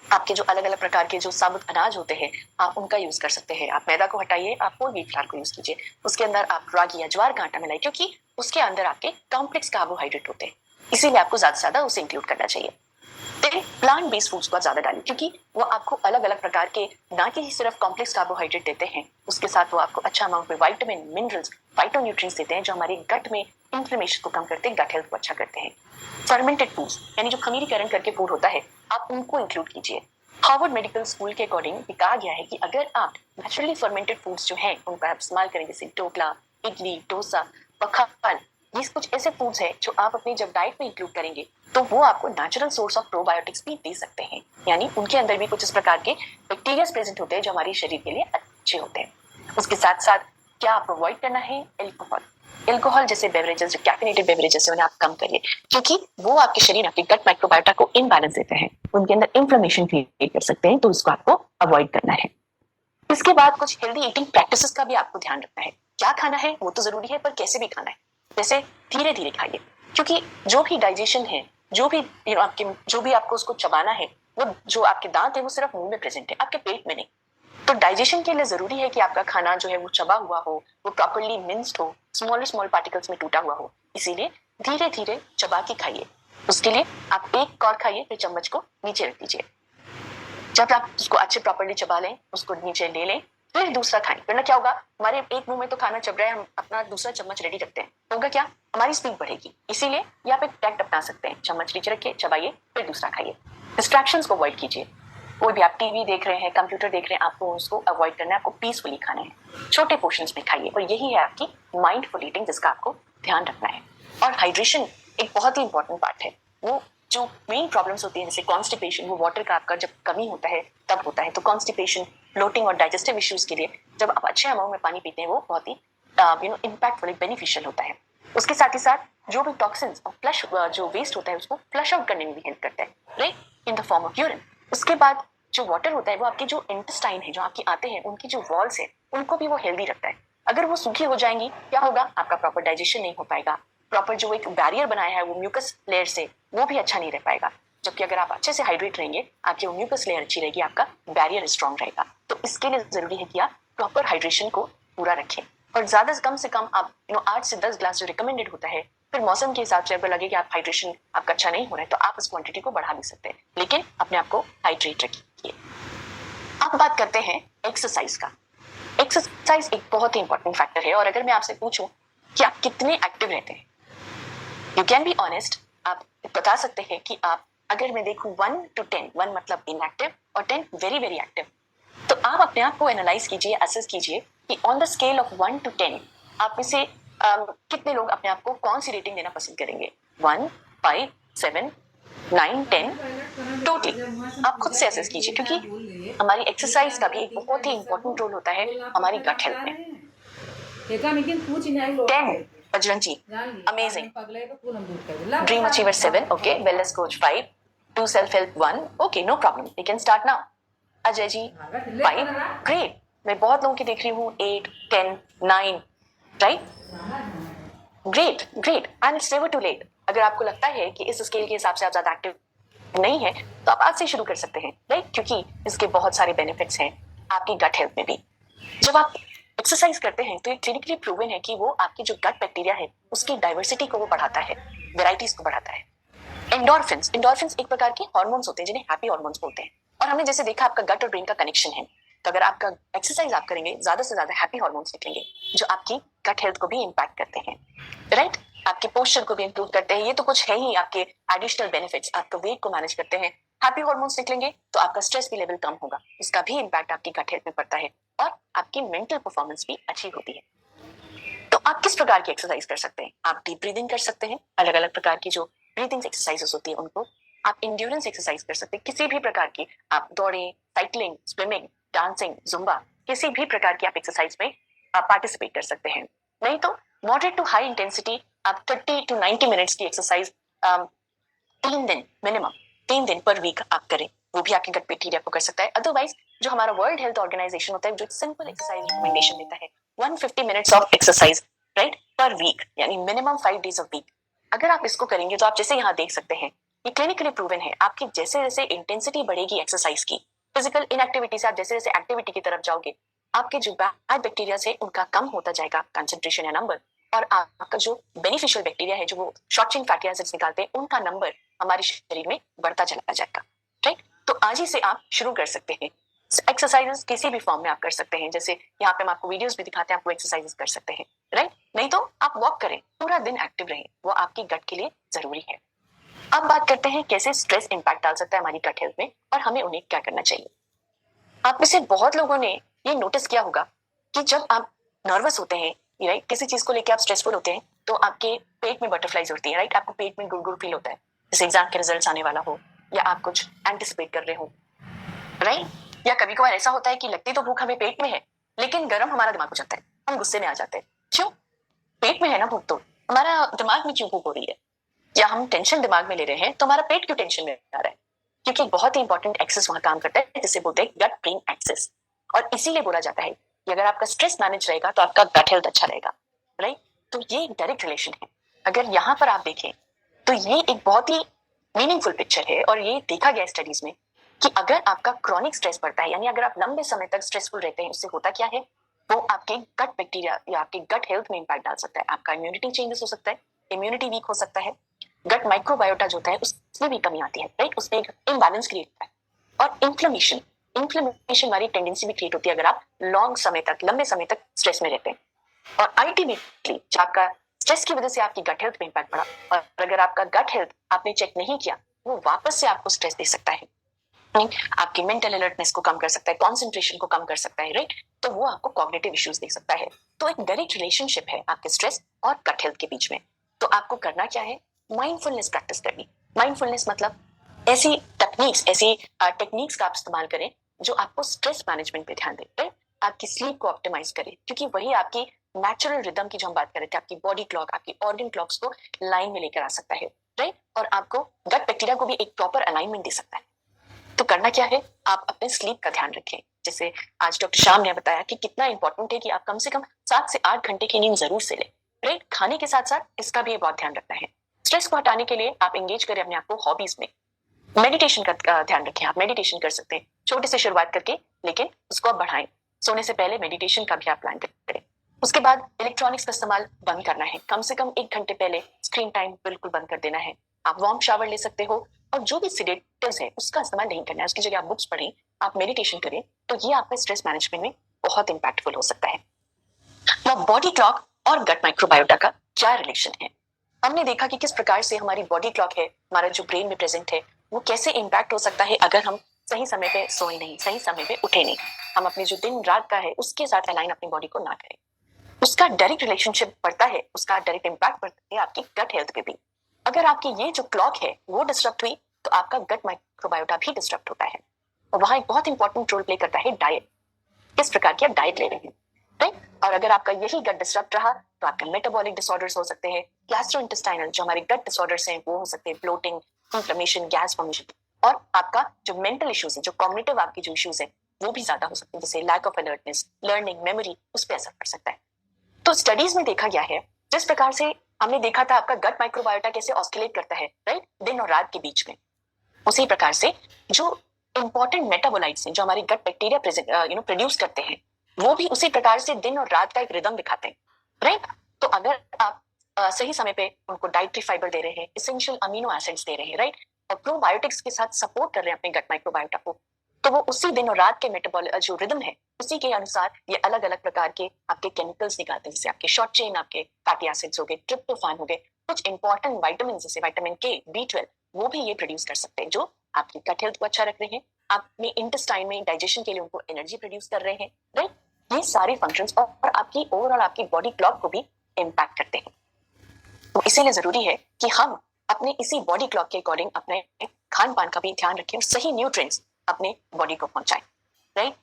आपके जो अलग अलग प्रकार के जो साबुत अनाज होते हैं आप उनका यूज कर सकते हैं। आप मैदा को हटाइए, आप होल व्हीट फ्लावर को यूज कीजिए। उसके अंदर आप रागी या ज्वार का आटा मिलाइए, क्योंकि उसके अंदर आपके कॉम्प्लेक्स कार्बोहाइड्रेट होते हैं, इसीलिए आपको ज्यादा से ज्यादा उसे इंक्लूड करना चाहिए। फिर प्लांट बेस्ड फूड्स को ज्यादा डालिए, क्योंकि वो आपको अलग अलग प्रकार के ना कि सिर्फ कॉम्प्लेक्स कार्बोहाइड्रेट देते हैं, उसके साथ वो आपको अच्छा अमाउंट में विटामिन, मिनरल्स, फाइटोन्यूट्रिएंट्स देते हैं, जो हमारे गट में इन्फ्लेमेशन को कम करते हैं, गट हेल्थ को अच्छा करते हैं। फर्मेंटेड फूड्स यानी जो खमीरीकरण करके फूड होता है, आप उनको इंक्लूड कीजिए। हार्वर्ड मेडिकल स्कूल के अकॉर्डिंग कहा गया है कि अगर आप नेचुरली फर्मेंटेड फूड्स जो हैं उनका आप इस्तेमाल करेंगे, जैसे ढोकला, इडली, डोसा, पखाल, ये कुछ ऐसे फूड्स हैं जो आप अपनी जब डाइट में इंक्लूड करेंगे तो वो आपको नेचुरल सोर्स ऑफ प्रोबायोटिक्स भी दे सकते हैं, यानी उनके अंदर भी कुछ इस प्रकार के बैक्टीरिया प्रेजेंट होते हैं जो हमारे शरीर के लिए अच्छे होते हैं। उसके साथ साथ क्या आप अवॉइड करना है, एल्कोहल जैसे बेवरेजेस, जो कैफिनेटेड बेवरेजेस है, उन्हें आप कम करिए, क्योंकि वो आपके शरीर, आपके गट माइक्रोबायोटा को इम्बैलेंस देते हैं, उनके अंदर इन्फ्लेमेशन क्रिएट कर सकते हैं, तो उसको आपको अवॉइड करना है। इसके बाद कुछ हेल्दी ईटिंग प्रैक्टिसेस का भी आपको ध्यान रखना है। क्या खाना है वो तो जरूरी है, पर कैसे भी खाना है, जैसे धीरे धीरे खाइए, क्योंकि जो भी डाइजेशन है, जो भी आपके जो भी आपको उसको चबाना है, वो जो आपके दांत है वो सिर्फ मुंह में प्रेजेंट है, आपके पेट में नहीं। तो डाइजेशन के लिए जरूरी है कि आपका खाना जो है वो चबा हुआ हो, वो प्रॉपर्ली मिन्स्ड हो, स्मॉल पार्टिकल्स में टूटा हुआ हो, इसीलिए धीरे धीरे चबा के खाइए। उसके लिए आप एक कौर खाइए, फिर चम्मच को नीचे रख दीजिए। जब आप उसको अच्छे प्रॉपर्ली चबा लें, उसको नीचे ले लें, फिर दूसरा खाएं, वरना क्या होगा, हमारे एक मुंह में तो खाना चब रहा है, हम अपना दूसरा चम्मच रेडी रखते हैं, होगा क्या, हमारी स्पीड बढ़ेगी। इसीलिए ये आप एक टैक्ट अपना सकते हैं, चम्मच नीचे रखिए, चबाइए, फिर दूसरा खाइए। डिस्ट्रैक्शंस को अवॉइड कीजिए, कोई भी आप टीवी देख रहे हैं, कंप्यूटर देख रहे हैं, आपको उसको अवॉइड करना है, आपको पीसफुली खाना है, छोटे पोर्शंस में खाइए, और यही है आपकी माइंडफुल ईटिंग, जिसका आपको ध्यान रखना है। और हाइड्रेशन एक बहुत ही इंपॉर्टेंट पार्ट है। वो जो मेन प्रॉब्लम्स होती है, जैसे कॉन्स्टिपेशन, वो वाटर का आपका जब कमी होता है तब होता है। तो कॉन्स्टिपेशन, ब्लोटिंग और डाइजेस्टिव इश्यूज के लिए जब आप अच्छे अमाउंट में पानी पीते हैं, वो बहुत ही इम्पैक्टफुल, बेनिफिशियल होता है। उसके साथ ही साथ जो भी टॉक्सिन्स और फ्लश जो वेस्ट होता है उसको फ्लश आउट करने में भी हेल्प करता है, right, in the form of urine. उसके बाद जो वाटर होता है वो आपके जो इंटेस्टाइन है, जो आपकी आते हैं, उनकी जो वॉल्स है, उनको भी वो हेल्दी रखता है। अगर वो सूखी हो जाएंगी, क्या होगा, आपका प्रॉपर डाइजेशन नहीं हो पाएगा, प्रॉपर जो एक बैरियर बनाया है वो म्यूकस लेयर से, वो भी अच्छा नहीं रह पाएगा। जबकि अगर आप अच्छे से हाइड्रेट रहेंगे, आपकी वो म्यूकस लेयर अच्छी रहेगी, आपका बैरियर स्ट्रांग रहेगा। तो इसके लिए जरूरी है कि आप प्रॉपर हाइड्रेशन को पूरा रखें और ज्यादा से कम आप 8 से 10 ग्लास जो रिकमेंडेड होता है। फिर मौसम के हिसाब से अगर लगे कि आप हाइड्रेशन आपका अच्छा नहीं हो रहा है तो आप उस क्वांटिटी को बढ़ा भी सकते हैं, लेकिन अपने आप को हाइड्रेट रखिए। अब बात करते हैं एक्सरसाइज का। एक्सरसाइज एक बहुत ही इंपॉर्टेंट फैक्टर है और अगर मैं आपसे पूछूं कि आप कितने एक्टिव रहते हैं, यू कैन बी ऑनेस्ट, आप बता सकते हैं कि आप, अगर मैं देखूं 1 to 10, 1 मतलब इनएक्टिव और 10 वेरी वेरी एक्टिव, तो आप अपने आप को एनालाइज कीजिए, असेस कीजिए कि on the scale of 1 to 10 आप में से कितने लोग अपने आप को कौन सी रेटिंग देना पसंद करेंगे, 1, 5, 7, 9, 10। टोटली आप खुद से असेस कीजिए, क्योंकि हमारी एक्सरसाइज का भी एक बहुत ही इंपॉर्टेंट रोल होता है हमारी गट हेल्थ में। 10 Bajrang ji, amazing. Dream achiever 7, okay. Wellness coach 5, 2 self help 1, okay, no problem, we can start now. Ajay ji 5, great. मैं बहुत लोगों की देख रही हूँ 8, 10, 9, right, great great, and it's never too late. अगर आपको लगता है कि इस स्केल के हिसाब से आप ज्यादा एक्टिव नहीं है तो आप आज से शुरू कर सकते हैं, राइट, क्योंकि इसके बहुत सारे बेनिफिट्स हैं आपकी गट हेल्थ में भी। जब आप एक्सरसाइज करते हैं तो ये क्लिनिकली प्रूवन है कि वो आपकी जो गट बैक्टीरिया है उसकी डाइवर्सिटी को वो बढ़ाता है, वेराइटीज को बढ़ाता है। एंडोर्फिन्स एक प्रकार के हार्मोन्स होते हैं जिन्हें हैप्पी हार्मोन्स बोलते हैं। और हमने जैसे देखा आपका गट और ब्रेन का कनेक्शन है, तो अगर आपका एक्सरसाइज आप करेंगे ज्यादा से ज्यादा हैप्पी हार्मोन्स निकलेंगे जो आपकी गट हेल्थ को भी इम्पैक्ट करते हैं, राइट, आपके पोस्चर को भी इंप्रूव करते हैं। ये तो कुछ है ही आपके एडिशनल बेनिफिट्स, आपका वेट को मैनेज करते हैं। हैप्पी हार्मोन्स निकलेंगे तो आपका स्ट्रेस भी लेवल कम होगा, इसका भी इम्पैक्ट आपकी गट हेल्थ में पड़ता है और आपकी मेंटल परफॉर्मेंस भी अच्छी होती है। तो आप किस प्रकार की एक्सरसाइज कर सकते हैं? आप डीप ब्रीदिंग कर सकते हैं, अलग अलग प्रकार की जो ब्रीदिंग एक्सरसाइजेस होती है उनको। आप इंड्योरेंस एक्सरसाइज कर सकते हैं, किसी भी प्रकार की, आप दौड़े, साइकिलिंग, स्विमिंग, डांसिंग, जुम्बा, किसी भी प्रकार की आप एक्सरसाइज में पार्टिसिपेट कर सकते हैं। नहीं तो मॉडरेट टू हाई इंटेंसिटी आप 30 to 90 मिनट्स की एक्सरसाइज 3 दिन मिनिमम, 3 दिन पर वीक आप करें, वो भी आपके गट बैक्टीरिया को कर सकता है। अदरवाइज जो हमारा वर्ल्ड हेल्थ ऑर्गेनाइजेशन होता है जो सिंपल एक्सरसाइज रिकमेंडेशन देता है 150 minutes of exercise, right, per week, यानी मिनिमम 5 डेज ऑफ वीक। अगर आप इसको करेंगे तो आप जैसे यहाँ देख सकते हैं, ये क्लिनिकली प्रूवन है, आपकी जैसे जैसे इंटेंसिटी बढ़ेगी एक्सरसाइज की, फिजिकल इनएक्टिविटी से आप जैसे जैसे एक्टिविटी की तरफ जाओगे, आपके जो बैड बैक्टीरिया से उनका कम होता जाएगा कंसंट्रेशन या नंबर, और आपका जो बेनिफिशियल बैक्टीरिया है जो वो शॉर्ट चेन फैटी एसिड्स निकालते हैं उनका नंबर हमारे शरीर में बढ़ता चला जाएगा, राइट। तो आज ही से आप शुरू कर सकते हैं एक्सरसाइजेस, किसी भी फॉर्म में आप कर सकते हैं। जैसे यहाँ पे हम आपको वीडियोस भी दिखाते हैं, आप वो एक्सरसाइजेस कर सकते हैं, राइट। नहीं तो आप वॉक करें, पूरा दिन एक्टिव रहें, वो आपकी गट के लिए जरूरी है। अब बात करते हैं कैसे स्ट्रेस इंपैक्ट डाल सकता है हमारी गट हेल्थ में और हमें उन्हें क्या करना चाहिए। आप में से बहुत लोगों ने ये नोटिस किया होगा कि जब आप नर्वस होते हैं, राइट, किसी चीज को लेकर आप स्ट्रेसफुल होते हैं तो आपके पेट में बटरफ्लाइज उड़ती है, राइट, आपको पेट में गुड़गुड़ फील होता है, जैसे एग्जाम के रिजल्ट्स आने वाला हो या आप कुछ एंटिसिपेट कर रहे हो, राइट। या कभी कभार ऐसा होता है कि लगती तो भूख हमें पेट में है लेकिन गर्म हमारा दिमाग हो जाता है, हम गुस्से में आ जाते हैं। क्यों? पेट में है ना भूख, तो हमारा दिमाग में क्यों भूख हो रही है? या हम टेंशन दिमाग में ले रहे हैं तो हमारा पेट क्यों टेंशन में आ रहा है? क्योंकि एक बहुत ही इंपॉर्टेंट एक्सेस वहां काम करता है जिसे बोलते हैं गट ब्रेन एक्सेस, और इसीलिए बोला जाता है कि अगर आपका स्ट्रेस मैनेज रहेगा तो आपका गट हेल्थ अच्छा रहेगा, राइट। तो ये एक डायरेक्ट रिलेशन है। अगर यहाँ पर आप देखें तो ये एक बहुत ही मीनिंगफुल पिक्चर है और ये देखा गया स्टडीज में कि अगर आपका क्रॉनिक स्ट्रेस बढ़ता है, यानी अगर आप लंबे समय तक स्ट्रेसफुल रहते हैं, उससे होता क्या है, वो आपके गट बैक्टीरिया या आपके गट हेल्थ में इंपैक्ट डाल सकता है। आपका इम्यूनिटी चेंजेस हो सकता है, इम्यूनिटी वीक हो सकता है, गट माइक्रोबायोटा जो होता है उसमें भी कमी आती है, राइट, उसमें एक इम्बैलेंस क्रिएट होता है, और इन्फ्लेमेशन वाली टेंडेंसी भी क्रिएट होती है अगर आप लंबे समय तक स्ट्रेस में रहते हैं। और अल्टीमेटली जब आपका स्ट्रेस की वजह से आपकी गट हेल्थ में इंपैक्ट पड़ा और अगर आपका गट हेल्थ आपने चेक नहीं किया, वो वापस से आपको स्ट्रेस दे सकता है, आपकी मेंटल अलर्टनेस को कम कर सकता है, कॉन्सेंट्रेशन को कम कर सकता है, राइट, तो वो आपको कॉग्निटिव इश्यूज दे सकता है। तो एक डायरेक्ट रिलेशनशिप है आपके स्ट्रेस और गट हेल्थ के बीच में। तो आपको करना क्या है, माइंडफुलनेस प्रैक्टिस करनी। माइंडफुलनेस मतलब ऐसी टेक्निक्स का आप इस्तेमाल करें जो आपको स्ट्रेस मैनेजमेंट पे ध्यान दे, राइट, आपकी स्लीप को ऑप्टिमाइज करे, क्योंकि वही आपकी नेचुरल रिदम की जो हम बात कर रहे थे, आपकी बॉडी क्लॉक, आपकी ऑर्गन क्लॉक्स को लाइन में लेकर आ सकता है, राइट, और आपको गट बैक्टीरिया को भी एक प्रॉपर अलाइनमेंट दे सकता है। तो करना क्या है, आप अपने स्लीप का ध्यान रखें। जैसे आज डॉक्टर श्याम ने बताया कि कितना इंपॉर्टेंट है कि आप कम से कम 7 से 8 घंटे की नींद जरूर से लें, राइट। खाने के साथ साथ इसका भी बहुत ध्यान रखना है। स्ट्रेस को हटाने के लिए आप एंगेज करें अपने आप को हॉबीज में। मेडिटेशन का ध्यान रखें, आप मेडिटेशन कर सकते हैं छोटे से शुरुआत करके, लेकिन उसको आप बढ़ाएं। सोने से पहले मेडिटेशन का भी आप प्लान करें। उसके बाद इलेक्ट्रॉनिक्स का इस्तेमाल बंद करना है, कम से कम 1 घंटे पहले स्क्रीन टाइम बिल्कुल बंद कर देना है। आप वार्म शावर ले सकते हो और जो भी सिडेटिव्स है उसका इस्तेमाल नहीं करना है, उसकी जगह आप बुक्स पढ़ें, आप मेडिटेशन करें, तो ये आपके स्ट्रेस मैनेजमेंट में बहुत इंपैक्टफुल हो सकता है। अब बॉडी क्लॉक और गट माइक्रोबायोटा का क्या रिलेशन है? हमने देखा कि किस प्रकार से हमारी बॉडी क्लॉक है, हमारा जो ब्रेन में प्रेजेंट है, वो कैसे इम्पैक्ट हो सकता है अगर हम सही समय पे सोए नहीं, सही समय पे उठे नहीं, हम अपने जो दिन रात का है उसके साथ अलाइन अपनी बॉडी को ना करें। उसका डायरेक्ट रिलेशनशिप पड़ता है, उसका डायरेक्ट इम्पैक्ट पड़ता है आपकी गट हेल्थ पे भी। अगर आपकी ये जो क्लॉक है वो डिस्टर्ब हुई तो आपका गट माइक्रोबायोटा भी डिस्टर्ब होता है। और वहां एक बहुत इंपॉर्टेंट रोल प्ले करता है डाइट, किस प्रकार की आप डाइट ले रहे हैं, राइट। और अगर आपका यही गट डिस्टर्ब रहा तो आपके मेटाबॉलिक डिसऑर्डर्स हो सकते हैं, गैस्ट्रोइंटेस्टाइनल जो हमारे गट डिसऑर्डर्स हैं वो हो सकते हैं, ब्लोटिंग, इन्फ्लेमेशन, गैस फॉर्मेशन, और आपका जो मेंटल इश्यूज है, जो कॉग्निटिव आपकी जो इश्यूज है वो भी ज्यादा हो सकते हैं, जैसे lack of alertness, learning, memory, उस पर असर पड़ सकता है। तो स्टडीज में देखा गया है, जिस प्रकार से हमने देखा था आपका गट माइक्रोबायोटा कैसे ऑस्किलेट करता है, राइट, दिन और रात के बीच में, उसी प्रकार से जो इंपॉर्टेंट मेटाबोलाइट्स हैं जो हमारी गट बैक्टीरिया प्रोड्यूस करते हैं, वो भी उसी प्रकार से दिन और रात का एक रिदम दिखाते हैं, राइट। तो अगर आप सही समय पे उनको डाइटरी फाइबर दे रहे हैं, इसेंशियल अमीनो एसिड्स दे रहे हैं, राइट, और प्रोबायोटिक्स के साथ सपोर्ट कर रहे हैं अपने गट माइक्रोबायोटा को, तो वो उसी दिन और रात के मेटाबॉलिक जो रिदम है उसी के अनुसार ये अलग अलग प्रकार के आपके केमिकल्स निकालते हैं, जैसे आपके शॉर्ट चेन आपके फैटी एसिड्स हो गए, ट्रिप्टोफैन हो गए, कुछ इंपॉर्टेंट विटामिन जैसे विटामिन के, B12, वो भी ये प्रोड्यूस कर सकते हैं, जो आपकी गट हेल्थ को अच्छा रख रहे हैं, अपने इंटेस्टाइन में डाइजेशन के लिए उनको एनर्जी प्रोड्यूस कर रहे हैं, राइट। ये सारे फंक्शंस और आपकी ओवरऑल आपकी बॉडी क्लॉक को भी इम्पैक्ट करते हैं। तो इसीलिए जरूरी है कि हम अपने इसी बॉडी क्लॉक के अकॉर्डिंग अपने खान पान का भी ध्यान रखें और सही न्यूट्रिएंट्स अपने बॉडी को पहुंचाएं, राइट।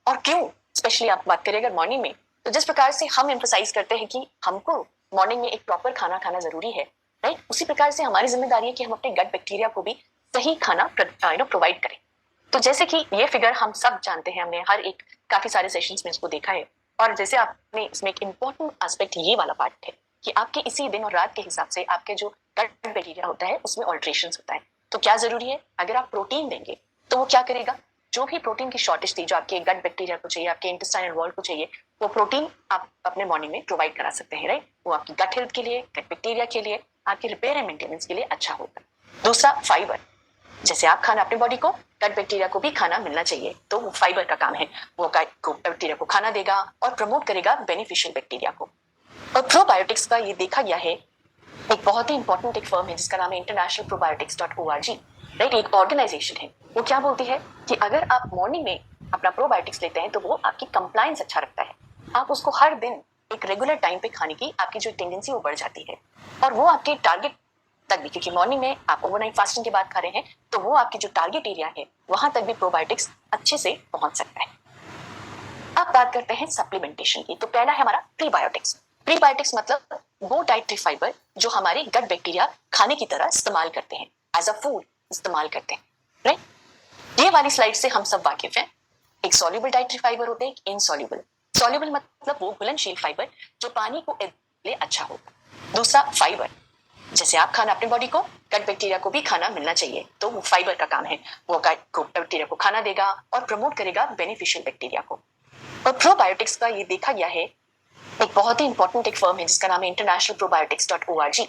और क्यों स्पेशली आप बात करें अगर मॉर्निंग में, तो जिस प्रकार से हम एम्फसाइज करते हैं कि हमको मॉर्निंग में एक प्रॉपर खाना खाना जरूरी है, राइट, उसी प्रकार से हमारी जिम्मेदारी है कि हम अपने गट बैक्टीरिया को भी सही खाना प्रोवाइड करें। तो जैसे कि ये फिगर हम सब जानते हैं, हमने हर एक काफी सारे सेशंस में इसको देखा है, और जैसे आपने इसमें एक इंपॉर्टेंट एस्पेक्ट ये वाला पार्ट है कि आपके इसी दिन और रात के हिसाब से आपके जो गट बैक्टीरिया होता है उसमें ऑल्ट्रेशन होता है। तो क्या जरूरी है, अगर आप प्रोटीन देंगे तो वो क्या करेगा, जो भी प्रोटीन की शॉर्टेज थी, जो आपके गट बैक्टीरिया को चाहिए, आपके इंटेस्टाइनल वॉल को चाहिए, वो प्रोटीन आप अपने मॉर्निंग में प्रोवाइड करा सकते हैं, राइट। वो आपकी गट हेल्थ के लिए, गट बैक्टीरिया के लिए, आपके रिपेयर एंड मेंटेनेंस के लिए अच्छा होगा। दूसरा, फाइबर, जैसे आप खाना अपने बॉडी को, गट बैक्टीरिया को भी खाना मिलना चाहिए, तो वो फाइबर का काम है, वो गट बैक्टीरिया को खाना देगा और प्रमोट करेगा बेनिफिशियल बैक्टीरिया को। और प्रोबायोटिक्स का ये देखा गया है, एक बहुत ही इंपॉर्टेंट एक फर्म है जिसका नाम है internationalprobiotics.org, राइट, एक ऑर्गेनाइजेशन है। वो क्या बोलती है कि अगर आप मॉर्निंग में अपना प्रोबायोटिक्स लेते हैं तो वो आपकी कंप्लायंस अच्छा रखता है, आप उसको हर दिन एक रेगुलर टाइम पे खाने की आपकी जो टेंडेंसी वो बढ़ जाती है, और वो आपके टारगेट तक भी, क्योंकि मॉर्निंग में आप ओवरनाइट फास्टिंग के बाद खा रहे हैं, तो वो आपकी जो टारगेट एरिया है वहां तक भी प्रोबायोटिक्स अच्छे से पहुंच सकता है। अब बात करते हैं सप्लीमेंटेशन की। तो पहला है हमारा प्रीबायोटिक्स। प्रीबायोटिक्स मतलब वो डाइटरी फाइबर जो हमारे गट बैक्टीरिया खाने की तरह इस्तेमाल करते हैं, एज अ फूड इस्तेमाल करते हैं, राइट। ये वाली स्लाइड से हम सब वाकिफ हैं। एक सॉल्युबल डाइटरी फाइबर होते हैं, एक इनसॉल्युबल। सॉल्युबल मतलब वो घुलनशील फाइबर जो पानी को लिए अच्छा होगा। दूसरा, फाइबर, जैसे आप खाना अपने बॉडी को, गट बैक्टीरिया को भी खाना मिलना चाहिए, तो वो फाइबर का काम है, वो गट बैक्टीरिया को खाना देगा और प्रमोट करेगा बेनिफिशियल बैक्टीरिया को। और प्रोबायोटिक्स का ये देखा गया है, एक बहुत ही इंपॉर्टेंट एक फर्म है जिसका नाम है internationalprobiotics.org,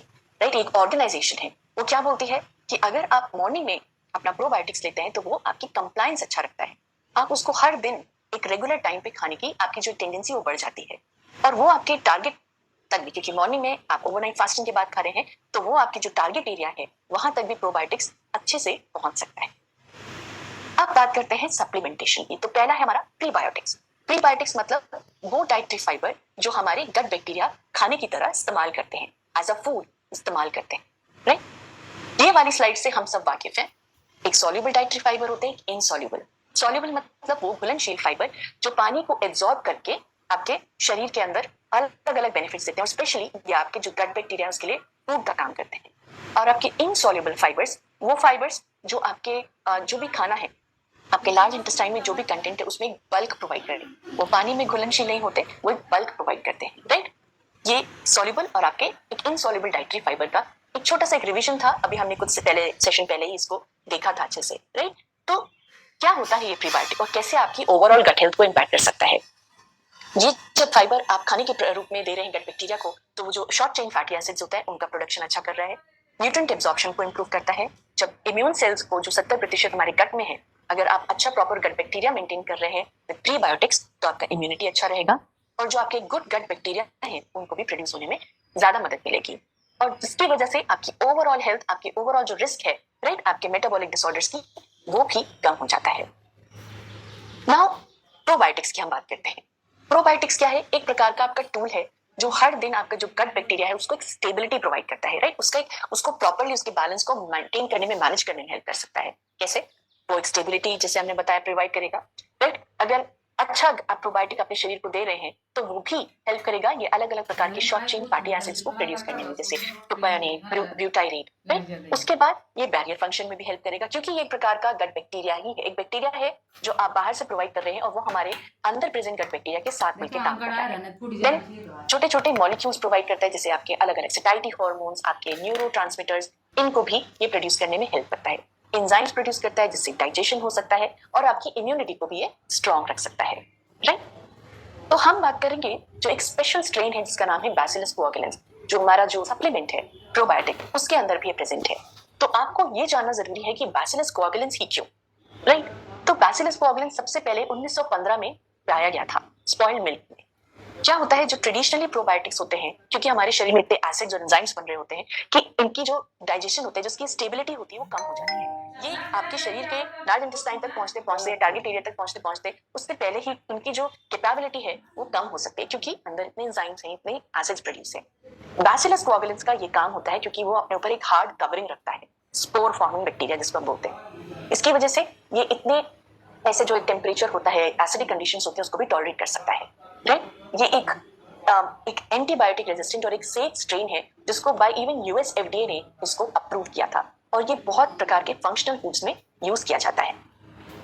राइट, एक ऑर्गेनाइजेशन है। वो क्या बोलती है कि अगर आप मॉर्निंग में अपना प्रोबायोटिक्स लेते हैं तो वो आपकी कंप्लायंस अच्छा रखता है, आप उसको हर दिन एक रेगुलर टाइम पे खाने की आपकी जो टेंडेंसी वो बढ़ जाती है, और वो आपके टारगेट तक भी, क्योंकि मॉर्निंग में आप ओवरनाइट फास्टिंग के बाद खा रहे हैं, तो वो आपकी जो टारगेट एरिया है वहां तक भी प्रोबायोटिक्स अच्छे से पहुंच सकता है। अब बात करते हैं सप्लीमेंटेशन की। तो पहला है हमारा प्रीबायोटिक्स। प्रीबायोटिक्स मतलब वो डाइटरी फाइबर जो हमारे गट बैक्टीरिया खाने की तरह इस्तेमाल करते हैं, एज अ फूड इस्तेमाल करते हैं, राइट। ये वाली स्लाइड से हम सब वाकिफ हैं। एक सॉल्युबल डाइटरी फाइबर होते हैं, एक इनसॉल्युबल। सॉल्युबल मतलब वो घुलनशील फाइबर जो पानी को एब्जॉर्ब करके आपके शरीर के अंदर अलग अलग बेनिफिट्स देते हैं, और स्पेशली ये आपके जो गट बैक्टीरिया उसके लिए फूड का काम करते हैं। और आपके इनसॉल्युबल फाइबर्स, वो फाइबर्स जो आपके जो भी खाना है, आपके लार्ज इंटेस्टाइन में जो भी कंटेंट है उसमें बल्क प्रोवाइड कर रहे हैं, वो पानी में घुलनशील नहीं होते, वो एक बल्क प्रोवाइड करते हैं, राइट। ये सॉल्युबल और आपके एक इनसॉल्युबल डाइटरी फाइबर का एक छोटा सा एक रिवीजन था। अभी हमने कुछ सेशन पहले ही इसको देखा था अच्छे से, राइट। तो क्या होता है ये प्रीबायोटिक और कैसे आपकी ओवरऑल गट हेल्थ को इम्पैक्ट कर सकता है। ये जब फाइबर आप खाने के रूप में दे रहे हैं गट बैक्टीरिया को, तो वो जो शॉर्ट चेन फैटी एसिड्स होता है उनका प्रोडक्शन अच्छा कर रहा है, न्यूट्रिएंट एब्जॉर्प्शन को इंप्रूव करता है। जब इम्यून सेल्स को जो 70% हमारे गट में है, अगर आप अच्छा प्रॉपर गट बैक्टीरिया मेंटेन कर रहे हैं विद प्रीबायोटिक्स, तो आपका इम्यूनिटी अच्छा रहेगा और जो आपके गुड गट बैक्टीरिया हैं उनको भी प्रोड्यूस होने में ज्यादा मदद मिलेगी और जिसकी वजह से आपकी ओवरऑल हेल्थ, आपकी ओवरऑल जो रिस्क है, राइट, आपके मेटाबॉलिक डिसऑर्डर्स की, वो भी कम हो जाता है। नाउ प्रोबायोटिक्स की हम बात करते हैं। प्रोबायोटिक्स क्या है? एक प्रकार का आपका टूल है जो हर दिन आपका जो गट बैक्टीरिया है उसको एक स्टेबिलिटी प्रोवाइड करता है, राइट। उसको प्रॉपर्ली उसके बैलेंस को मेंटेन करने में, मैनेज करने में हेल्प कर सकता है। कैसे? वो एक स्टेबिलिटी जैसे हमने बताया प्रोवाइड करेगा, राइट। अगर अच्छा आप प्रोबायोटिक अपने शरीर को दे रहे हैं तो वो भी हेल्प करेगा ये अलग अलग प्रकार के शॉर्ट चेन फैटी एसिड्स को प्रोड्यूस करने में, जैसे प्रोपायोनेट, ब्यूटाइरेट, राइट। उसके बाद ये बैरियर फंक्शन में भी हेल्प करेगा क्योंकि ये एक प्रकार का गट बैक्टीरिया ही है, एक बैक्टीरिया है जो आप बाहर से प्रोवाइड कर रहे हैं और वो हमारे अंदर प्रेजेंट गट बैक्टीरिया के साथ मिलकर काम करता है। देन छोटे छोटे मॉलिक्यूल्स प्रोवाइड करता है जैसे आपके अलग अलग सेटाइटी हार्मोन्स, आपके न्यूरोट्रांसमीटर्स, इनको भी ये प्रोड्यूस करने में हेल्प करता है। एंजाइम्स प्रोड्यूस करता है जिससे डाइजेशन हो सकता है और आपकी इम्यूनिटी को भी ये स्ट्रॉन्ग रख सकता है, राइट। तो हम बात करेंगे जो एक स्पेशल स्ट्रेन है जिसका नाम है बैसिलस कोएगुलेंस, जो हमारा जो सप्लीमेंट है प्रोबायोटिक उसके अंदर भी प्रेजेंट है। तो आपको ये जानना जरूरी है कि बैसिलस कोएगुलेंस ही क्यों, राइट। तो बैसिलस कोएगुलेंस सबसे पहले 1915 में पाया गया था स्पॉइल्ड मिल्क में। क्या होता है, जो ट्रेडिशनली प्रोबायोटिक्स होते हैं, क्योंकि हमारे शरीर में इतने एसिड्स और एंजाइम्स बन रहे होते हैं कि इनकी जो डाइजेशन होता है, जिसकी स्टेबिलिटी होती है, वो कम हो जाती है। ये आपके शरीर के लार्ज इंटेस्टाइन तक पहुंचते पहुंचते, टारगेट एरिया तक पहुंचते पहुंचते उससे पहले ही उनकी जो कैपेबिलिटी है वो कम हो सकती है क्योंकि अंदर इतने एंजाइम्स हैं, इतने एसिड्स प्रोड्यूस हैं। बैसिलस कोएगुलेंस का ये काम होता है क्योंकि वो अपने ऊपर एक हार्ड कवरिंग रखता है, स्पोर फॉर्मिंग बैक्टीरिया जिसको हम बोलते हैं। इसकी वजह से ये इतने ऐसे जो एक टेम्परेचर होता है, एसिडिक कंडीशंस होती है, उसको भी टॉलरेट कर सकता है, राइट। ये एक एंटीबायोटिक रेजिस्टेंट और एक सेफ स्ट्रेन है जिसको बाय इवन यूएस एफडीए ने इसको अप्रूव किया था और ये बहुत प्रकार के फंक्शनल फूड्स में यूज किया जाता है।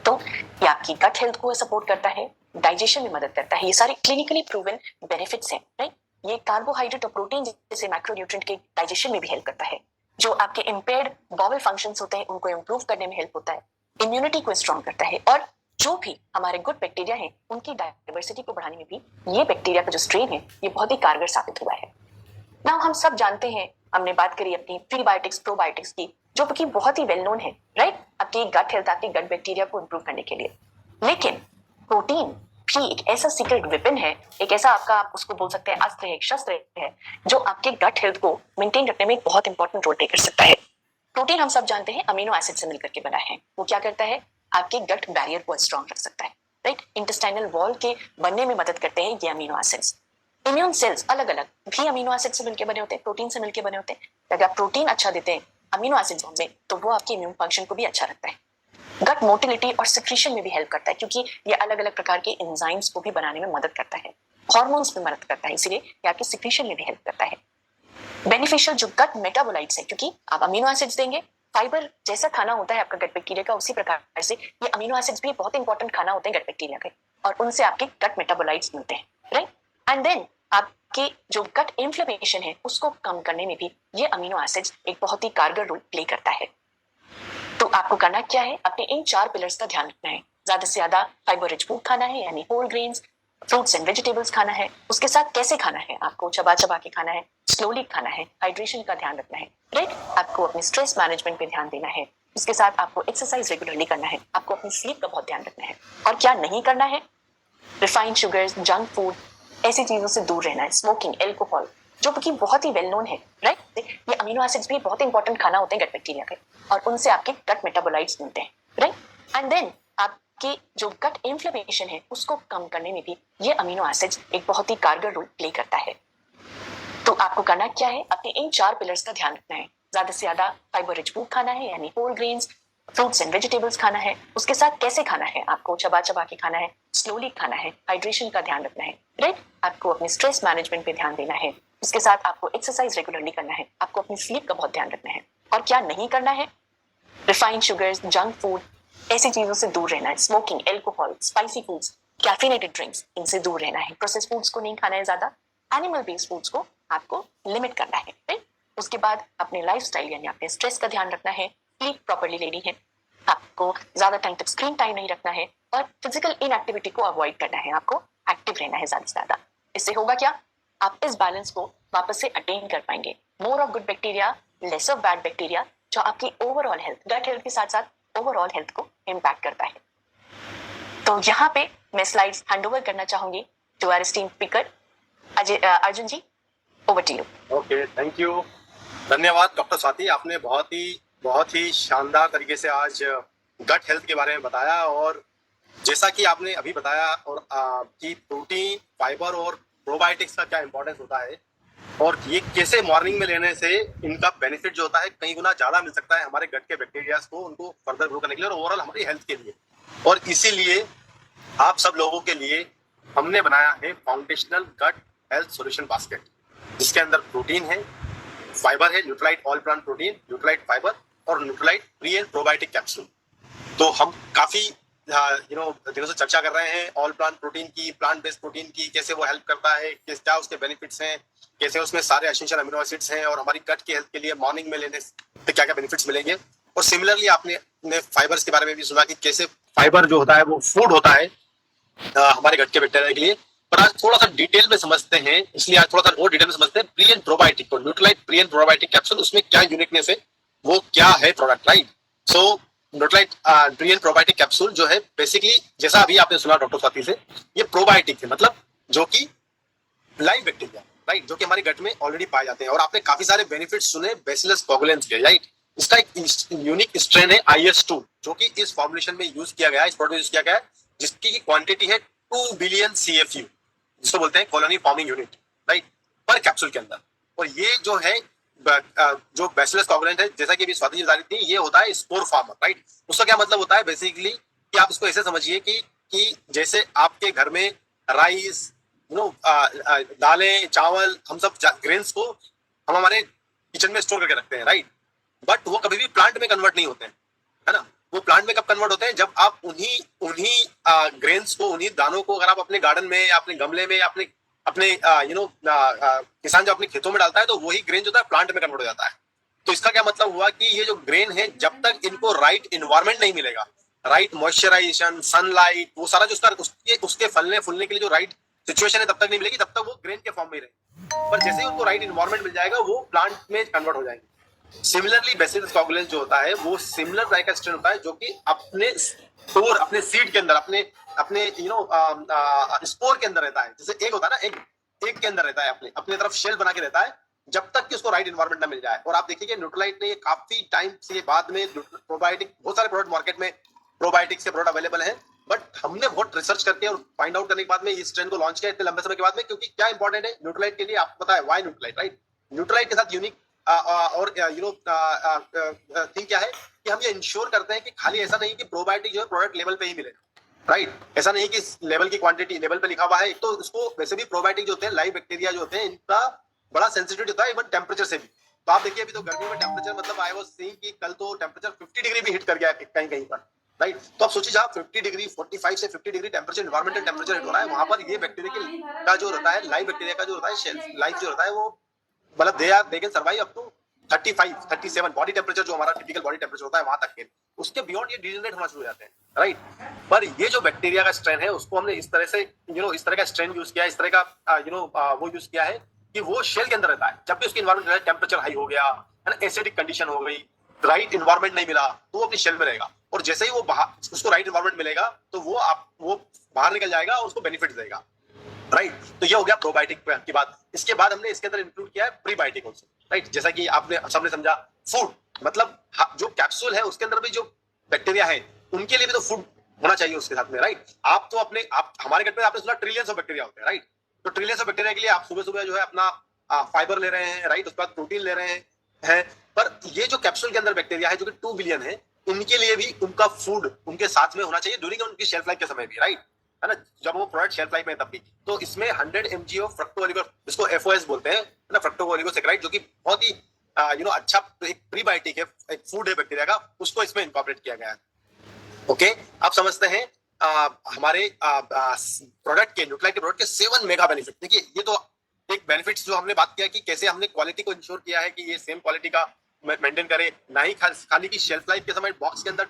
तो ये आपकी गट हेल्थ को सपोर्ट करता है, डाइजेशन में मदद करता है, ये सारे क्लिनिकली प्रूवन बेनिफिट्स हैं, राइट। ये कार्बोहाइड्रेट और प्रोटीन जैसे मैक्रोन्यूट्रिएंट के डाइजेशन में भी हेल्प करता है, जो आपके इम्पेयर्ड बॉवल फंक्शंस होते हैं उनको इंप्रूव करने में हेल्प होता है, इम्यूनिटी को स्ट्रॉन्ग करता है और जो भी हमारे गुड बैक्टीरिया हैं उनकी डाइवर्सिटी को बढ़ाने में भी ये बैक्टीरिया का जो स्ट्रेन है ये बहुत ही कारगर साबित हुआ है। नाउ हम सब जानते हैं, हमने बात करी अपनी प्रीबायोटिक्स प्रोबायोटिक्स की, जो कि बहुत ही वेल नोन है, राइट, आपकी गट हेल्थ, आपकी गट बैक्टीरिया को इंप्रूव करने के लिए। लेकिन प्रोटीन भी एक ऐसा सीक्रेट वेपन है, एक ऐसा आपका, आप उसको बोल सकते हैं अस्त्र है, एक शस्त्र है, जो आपके गट हेल्थ को मेंटेन रखने में एक बहुत इंपॉर्टेंट रोल प्ले कर सकता है। प्रोटीन हम सब जानते हैं अमीनो एसिड से मिलकर के बना है। वो क्या करता है, आपके गट बैरियर को स्ट्रॉन्ग रख सकता है, राइट। इंटेस्टाइनल वॉल के बनने में मदद करते हैं ये अमीनो एसिड्स। इम्यून सेल्स अलग अलग भी अमीनो एसिड से मिलकर बने होते हैं, प्रोटीन से मिलकर बने होते हैं। अगर आप प्रोटीन अच्छा देते हैं अमीनो एसिड्स में तो वो आपके इम्यून फंक्शन को भी अच्छा रखता है। गट मोटिलिटी और सिक्रीशन में भी हेल्प करता है क्योंकि ये अलग अलग प्रकार के एंजाइम्स को भी बनाने में मदद करता है, हार्मोन्स में मदद करता है, इसीलिए ये आपके सिक्रीशन में भी हेल्प करता है। बेनिफिशियल जो गट मेटाबोलाइट्स है, क्योंकि आप अमीनो एसिड्स देंगे, फाइबर जैसा खाना होता है आपका गट बैक्टीरिया का, उसी प्रकार से ये अमीनो एसिड्स भी बहुत इंपॉर्टेंट खाना होते हैं गट बैक्टीरिया के और उनसे आपके गट मेटाबोलाइट्स मिलते हैं, राइट। एंड देन आपके जो गट इन्फ्लेमेशन है उसको कम करने में भी ये अमीनो एसिड्स एक बहुत ही कारगर रोल प्ले करता है। तो आपको करना क्या है, अपने इन 4 पिलर्स का ध्यान रखना है। ज्यादा से ज्यादा फाइबर रिच फूड खाना है, यानी whole grains, fruits and vegetables खाना है। उसके साथ कैसे खाना है, आपको चबा चबा के खाना है, स्लोली खाना है, हाइड्रेशन का ध्यान रखना है, राइट। आपको अपने स्ट्रेस मैनेजमेंट पे ध्यान देना है। उसके साथ आपको एक्सरसाइज रेगुलरली करना है, आपको अपनी स्लीप का बहुत ध्यान रखना है। और क्या नहीं करना है, रिफाइंड शुगर्स, जंक फूड, ऐसी चीजों से दूर रहना है। स्मोकिंग, एल्कोहल, जो कि बहुत ही वेल नोन है, राइट। ये अमीनो एसिड्स भी बहुत इंपॉर्टेंट खाना होते हैं गट बैक्टीरिया के और उनसे आपके गट मेटाबोलाइट्स मिलते हैं, राइट। एंड देन आपकी जो गट इन्फ्लेमेशन है उसको कम करने में भी ये अमीनो एसिड्स एक बहुत ही कारगर रोल प्ले करता है। तो आपको करना क्या है, अपने इन 4 पिलर्स का ध्यान रखना है। ज्यादा से ज्यादा फाइबर रिच फूड खाना है, यानी whole grains, fruits and vegetables खाना है। उसके साथ कैसे खाना है, आपको चबा चबा के खाना है, स्लोली खाना है, हाइड्रेशन का ध्यान रखना है, राइट। आपको अपने स्ट्रेस मैनेजमेंट पे ध्यान देना है। उसके साथ आपको एक्सरसाइज रेगुलरली करना है, आपको अपनी स्लीप का बहुत ध्यान रखना है। और क्या नहीं करना है, रिफाइंड शुगर्स, जंक फूड, ऐसी चीजों से दूर रहना है। Smoking, alcohol, spicy foods, caffeinated drinks, इनसे दूर रहना है। प्रोसेस्ड फूड्स को नहीं खाना है ज्यादा, एनिमल बेस्ड फूड्स को आपको लिमिट करना है, राइट। उसके बाद अपने लाइफस्टाइल यानी अपने स्ट्रेस का ध्यान रखना है, स्लीप प्रॉपर्ली लेनी है, आपको ज्यादा टाइम तक स्क्रीन टाइम नहीं रखना है और फिजिकल इनएक्टिविटी को अवॉइड करना है, आपको एक्टिव रहना है ज्यादा से ज्यादा। इससे होगा क्या, आप इस बैलेंस को वापस से अटेन कर पाएंगे। More of good bacteria, less of bad bacteria, जो आपकी ओवरऑल हेल्थ, गट हेल्थ के साथ साथ ओवरऑल हेल्थ को इम्पैक्ट करता है। तो यहाँ पे मैं स्लाइड्स हैंड ओवर करना चाहूंगी to our esteemed speaker Arjun ji, over to you. Okay, thank you, धन्यवाद डॉक्टर स्वाति। आपने बहुत ही शानदार तरीके से आज गट हेल्थ के बारे में बताया, और जैसा कि आपने अभी बताया और कि प्रोटीन, फाइबर और प्रोबायोटिक्स का क्या इंपॉर्टेंस होता है, और ये कैसे मॉर्निंग में लेने से इनका बेनिफिट जो होता है कई गुना ज्यादा मिल सकता है हमारे गट के बैक्टीरियाज को, उनको फर्दर ग्रो करने के लिए और ओवरऑल हमारी हेल्थ के लिए। और इसीलिए आप सब लोगों के लिए हमने बनाया है foundational gut health solution basket, जिसके अंदर प्रोटीन है, फाइबर है, Nutrilite all plant protein, Nutrilite fibre और Nutrilite pre and probiotic capsule. तो हम काफी दिनों से चर्चा कर रहे हैं ऑल प्लांट प्रोटीन की, प्लांट बेस्ड प्रोटीन की, कैसे वो हेल्प करता है, क्या उसके बेनिफिट्स हैं, कैसे उसमें सारे एसेंशियल अमीनो एसिड्स हैं, और हमारी गट की हेल्थ के लिए मॉर्निंग में लेने से क्या क्या बेनिफिट्स मिलेंगे। और सिमिलरली आपने फाइबर्स के बारे में भी सुना कि कैसे फाइबर जो होता है वो फूड होता है हमारे गट के बैक्टीरिया के लिए। पर आज थोड़ा सा डिटेल में समझते हैं, इसलिए आज थोड़ा सा और डिटेल में समझते हैं प्री एंड प्रोबायोटिक को, Nutrilite pre and probiotic capsule, उसमें क्या यूनिकनेस है, वो क्या है product, right. So Nutrilite pre and probiotic capsule जो है बेसिकली, जैसा अभी आपने सुना डॉक्टर स्वाति से, ये प्रोबायोटिक है, मतलब जो कि लाइव बैक्टीरिया, राइट, जो कि हमारे गट में ऑलरेडी पाए जाते हैं। और आपने काफी सारे बेनिफिट्स सुने बैसिलस कोगुलेंस के, राइट। इसका एक यूनिक स्ट्रेन है IS2, जो कि इस फॉर्मुलेशन में यूज किया गया है, इस प्रोडक्ट में यूज किया गया है, जिसकी क्वांटिटी है 2 बिलियन CFU, जिसको बोलते हैं कॉलोनी फॉर्मिंग यूनिट, राइट, पर कैप्सूल के अंदर। और ये जो है जो बैसिलस कोगुलेंट है, जैसा कि अभी स्वाति जी बता रही थी, ये होता है स्पोर फार्मर, राइट। उसका क्या मतलब होता है बेसिकली, कि आप इसको ऐसे समझिए कि जैसे आपके घर में राइस, दालें, चावल, हम सब ग्रेन्स को हम हमारे किचन में स्टोर करके रखते हैं, राइट, बट वो कभी भी प्लांट में कन्वर्ट नहीं होते हैं, है ना। वो प्लांट में कब कन्वर्ट होते हैं, जब आप उन्हीं ग्रेन्स को, उन्हीं दानों को अगर आप अपने गार्डन में या अपने गमले में या अपने किसान जो अपने खेतों में डालता है, तो वही ग्रेन जो होता है प्लांट में कन्वर्ट हो जाता है। तो इसका क्या मतलब हुआ कि ये जो ग्रेन है, जब तक इनको राइट इन्वायरमेंट नहीं मिलेगा, राइट मॉइस्चराइजेशन, सनलाइट, वो सारा जो उसके फलने फूलने के लिए जो राइट सिचुएशन है, तब तक नहीं मिलेगी, तब तक वो ग्रेन के फॉर्म में ही रहेगी। पर जैसे ही उनको राइट इन्वायरमेंट मिल जाएगा, वो प्लांट में कन्वर्ट हो जाएंगे। सिमिलरली बैसिलस कोगुलेंस जो होता है, वो सिमिलर टाइप का स्ट्रेन होता है, जो कि अपने सीड के अंदर, अपने स्पोर के अंदर रहता है। जैसे एग होता है ना, एग के अंदर रहता है, अपने तरफ शेल बना के रहता है, जब तक कि उसको राइट इन्वायरमेंट ना मिल जाए। और आप देखिए कि न्यूट्रालाइट ने काफी टाइम से बाद में प्रोबायोटिक, बहुत सारे प्रोडक्ट मार्केट में प्रोबायोटिक से प्रोडक्ट अवेलेबल है, बट हमने बहुत रिसर्च करके और फाइंड आउट करने के बाद में इस ट्रेंड को लॉन्च किया इतने लंबे समय के बाद में। क्योंकि क्या इंपॉर्टेंट है न्यूट्रालाइट के लिए, आपको पता है वाई न्यूट्रालाइट, राइट। न्यूट्रालाइट के साथ यूनिक और थिंग क्या है कि हम ये इंश्योर करते हैं कि खाली ऐसा नहीं कि प्रोबायोटिक जो है प्रोडक्ट लेवल पे ही मिले, राइट। ऐसा नहीं कि लेवल की क्वांटिटी लेवल पे लिखा हुआ है। एक तो इसको वैसे भी प्रोबायोटिक जो होते हैं, लाइव बैक्टीरिया जो होते हैं, इनका बड़ा सेंसिटिव होता है इवन टेम्परेचर से भी। तो आप देखिए अभी तो गर्मी में टेम्परेचर, मतलब आई वाज सीइंग कि कल तो टेम्परेचर 50 डिग्री भी हिट कर गया कहीं कहीं पर, राइट। तो आप सोचिए जहाँ 50 डिग्री, 45 से 50 degree temperature, environmental temperature hit हो रहा है, वहां पर ये बैक्टीरिया का जो रहता है, लाइव बैक्टीरिया का जो रहता है शेल्फ लाइफ जो रहता है, वो मतलब they can survive up to 35, 37 body temperature, जो हमारा टिपिकल बॉडी टेम्परेचर होता है, वहां तक के। उसके बियॉन्ड ये डिजेनरेट होना शुरू हो जाते हैं, राइट। पर ये जो बैक्टीरिया का स्ट्रेन है, उसको हमने इस तरह से इस तरह का स्ट्रेन यूज किया, इस तरह का वो यूज किया है कि वो शेल के अंदर रहता है। जब भी उसकी इन्वायरमेंट टेम्परेचर हाई हो गया, है ना, एसिडिक कंडीशन हो गई, राइट इन्वायरमेंट नहीं मिला, तो वो अपनी शेल में रहेगा। और जैसे ही वो उसको राइट इन्वायरमेंट मिलेगा, तो वो बाहर निकल जाएगा और उसको बेनिफिट देगा, राइट। तो ये हो गया प्रोबायोटिक की बात। इसके बाद हमने इसके अंदर इंक्लूड किया है प्रीबायोटिक ऑल्सो, राइट। जैसा कि आपने सबने समझा, फूड मतलब जो कैप्सूल है उसके अंदर भी जो बैक्टीरिया है, उनके लिए भी तो फूड होना चाहिए उसके साथ में, राइट। आप हमारे गट में आपने सुना ट्रिलियंस ऑफ बैक्टीरिया होते हैं, राइट। तो ट्रिलियंस ऑफ बैक्टीरिया के लिए आप सुबह सुबह जो है अपना फाइबर ले रहे हैं, राइट, उसके बाद प्रोटीन ले रहे हैं। पर ये जो कैप्सूल के अंदर बैक्टीरिया है, जो कि 2 बिलियन है, इनके लिए भी उनका फूड उनके साथ में होना चाहिए ड्यूरिंग उनकी शेल्फ लाइफ के समय भी, राइट, है ना, जब वो प्रोडक्ट शेल्फ लाइफ में तब भी। तो इसमें 100 mg ऑफ फ्रक्टोओलिगो, जिसको FOS बोलते हैं, ना, फ्रक्टोओलिगोसैकेराइड, जो कि बहुत ही अच्छा एक प्रीबायोटिक है, एक फूड है बैक्टीरिया का, उसको इसमें इनकॉर्पोरेट किया गया है। ओके, आप समझते हैं हमारे प्रोडक्ट के, न्यूट्रालाइट के प्रोडक्ट के 7 मेगा बेनिफिट। देखिए ये तो एक बेनिफिट्स जो हमने बात किया कि कैसे हमने क्वालिटी को इंश्योर किया है कि ये सेम क्वालिटी का मेंटेन करे, ना ही खाने की शेल्फ लाइफ के समय बॉक्स के अंदर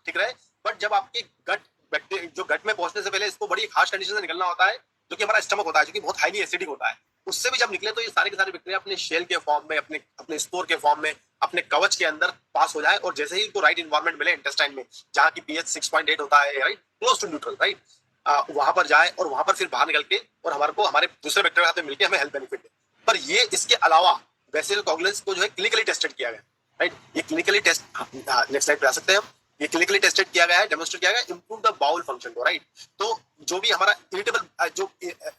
ठीक रहे, बट जब आपके जो गट में पहुंचने से पहले इसको बड़ी हार्श कंडीशन से निकलना होता है, जो कि हमारा स्टमक होता है, जो कि बहुत हाईली एसिडिक होता है, उससे भी जब निकले तो ये सारे के सारे बैक्टीरिया अपने शेल के फॉर्म में, अपने अपने स्पोर के फॉर्म में, अपने कवच के अंदर पास हो जाए, और जैसे ही इनको राइट इन्वायरमेंट मिले इंटेस्टाइन में, जहाँ की पीएच 6.8 होता है, right, close to neutral, right, वहां पर जाए और वहां पर फिर बाहर निकल के और हमारे को हमारे दूसरे बैक्टीरिया के साथ मिलकर हमें हेल्थ बेनिफिट दे। पर ये इसके अलावा बेसिल कोगुलेंस को जो है क्लिनिकली टेस्टेड किया गया, राइट, ये क्लिनिकली टेस्ट, नेक्स्ट स्लाइड पे आ सकते हैं हम, ये क्लिनिकली टेस्टेड किया गया है, डेमोन्स्ट्रेट किया गया है, इंप्रूव द बाउल फंक्शन को, राइट। तो जो भी हमारा इरिटेबल, जो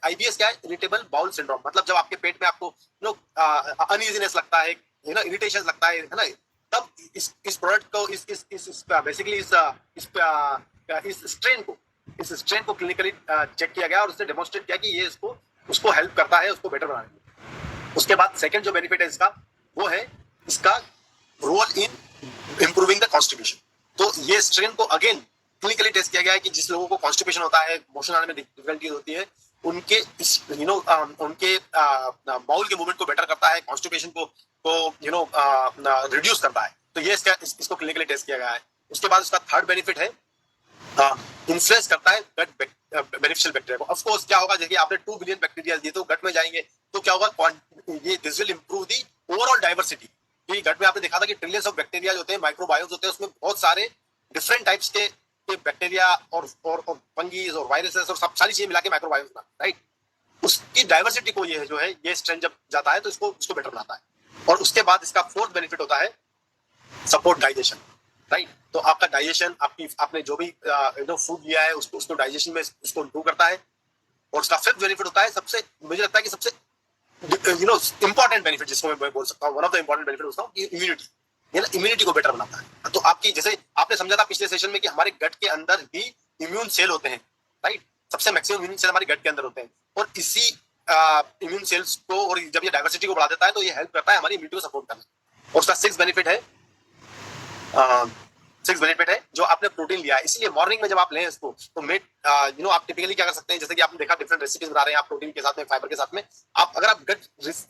आईबीएस क्या है, इरिटेबल बाउल सिंड्रोम, मतलब जब आपके पेट में आपको अनइजीनेस लगता है, इरिटेशन लगता है ना, तब इस प्रोडक्ट को इस बेसिकली इस स्ट्रेन को क्लिनिकली चेक किया गया और उसने डेमोन्स्ट्रेट किया कि ये उसको हेल्प करता है उसको बेटर बनाने में। उसके बाद सेकंड जो बेनिफिट है इसका, वो है इसका role in improving the constipation. तो ये स्ट्रेन को अगेन क्लिनिकली टेस्ट किया गया है कि जिस लोगों को कॉन्स्टिपेशन होता है, मोशन आने में डिफिकल्टी होती है, उनके उनके बाउल के मूवमेंट को बेटर करता है, कॉन्स्टिपेशन को रिड्यूस करता है। तो ये इसको क्लिनिकली टेस्ट किया गया है। उसके बाद उसका थर्ड बेनिफिट है, इन्फ्लुएंस करता है गट बेनिफिशियल बैक्टीरिया को। ऑफ कोर्स क्या होगा, देखिए आपने 2 बिलियन बैक्टीरिया दिए तो गट में जाएंगे तो क्या होगा, ये this will improve the overall diversity. क्योंकि गट में आपने देखा था कि ट्रिलियंस ऑफ बैक्टीरिया होते हैं, माइक्रोबायोम्स होते हैं, उसमें बहुत सारे डिफरेंट टाइप्स के बैक्टीरिया और फंगीज और वायरसेस और सब सारी चीजें मिला के माइक्रोबायोम्स बना, राइट। उसकी डाइवर्सिटी को ये जो है, ये स्ट्रेन जब जाता है तो उसको बेटर बनाता है। और उसके बाद इसका फोर्थ बेनिफिट होता है सपोर्ट डाइजेशन, राइट। तो आपका डाइजेशन, आपने जो भी फूड लिया है उसको डाइजेशन में उसको इंप्रूव करता है। और उसका फिफ्थ बेनिफिट होता है, सबसे मुझे लगता है कि सबसे इंपॉर्टेंट बेनिफिट जिसको मैं बोल सकता हूँ, one of the important benefit उसका इम्यूनिटी, ये ना इम्यूनिटी को बेटर बनाता है। तो आपकी, जैसे आपने समझा था पिछले सेशन में कि हमारे गट के अंदर ही इम्यून सेल होते हैं, राइट, सबसे मैक्सिमम इम्यून सेल हमारे गट के अंदर होते हैं, और इसी इम्यून सेल्स को, और जब ये डाइवर्सिटी को बढ़ा देता है तो ये हेल्प करता है हमारी इम्यूनिटी को सपोर्ट करना। और उसका सिक्स बेनिफिट है जो आपने प्रोटीन लिया है, इसलिए मॉर्निंग में जब आप लें इसको तो आप टिपिकली क्या कर सकते हैं, जैसे कि आपने देखा डिफरेंट रेसिपीज बना रहे हैं आप प्रोटीन के साथ में, फाइबर के साथ में, आप अगर आप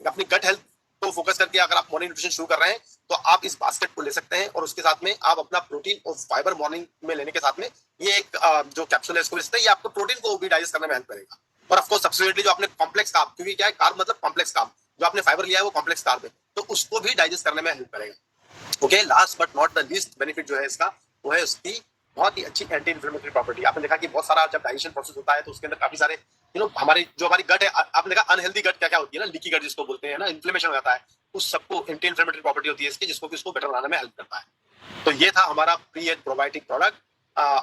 अपनी गट हेल्थ को फोकस करके अगर आप मॉर्निंग न्यूट्रिशन शुरू कर रहे हैं तो आप इस बास्केट को ले सकते हैं, और उसके साथ में आप अपना प्रोटीन और फाइबर मॉर्निंग में लेने के साथ में ये एक जो कैप्सूल है इसको ले सकते हैं। ये आपको प्रोटीन को भी डाइजेस्ट करने में हेल्प करेगा। और ऑफ कोर्स सब्सिट्यूटली जो आपने कॉम्प्लेक्स कार्ब, क्योंकि क्या है कार्ब मतलब कॉम्प्लेक्स कार्ब, जो आपने फाइबर लिया है वो कॉम्प्लेक्स कार्ब है, तो उसको भी डाइजेस्ट करने में हेल्प करेगा। Okay, last but not the least benefit जो है इसका, वो है उसकी बहुत ही अच्छी एंटी इन्फ्लेमेटरी प्रॉपर्टी। आपने देखा कि बहुत सारा जब डाइजेशन प्रोसेस होता है तो उसके अंदर काफी सारे हमारी गट है, आपने देखा अनहेल्दी गट क्या क्या होती है ना, लीकी गट जिसको बोलते हैं ना, इन्फ्लेमेशन हो जाता है, उस सबको एंटी इन्फ्लेमेटरी प्रॉपर्टी होती है इसकी, जिसको कि उसको बेटर बनाने में हेल्प करता है। तो ये था हमारा प्री एज प्रोबायोटिक प्रोडक्ट।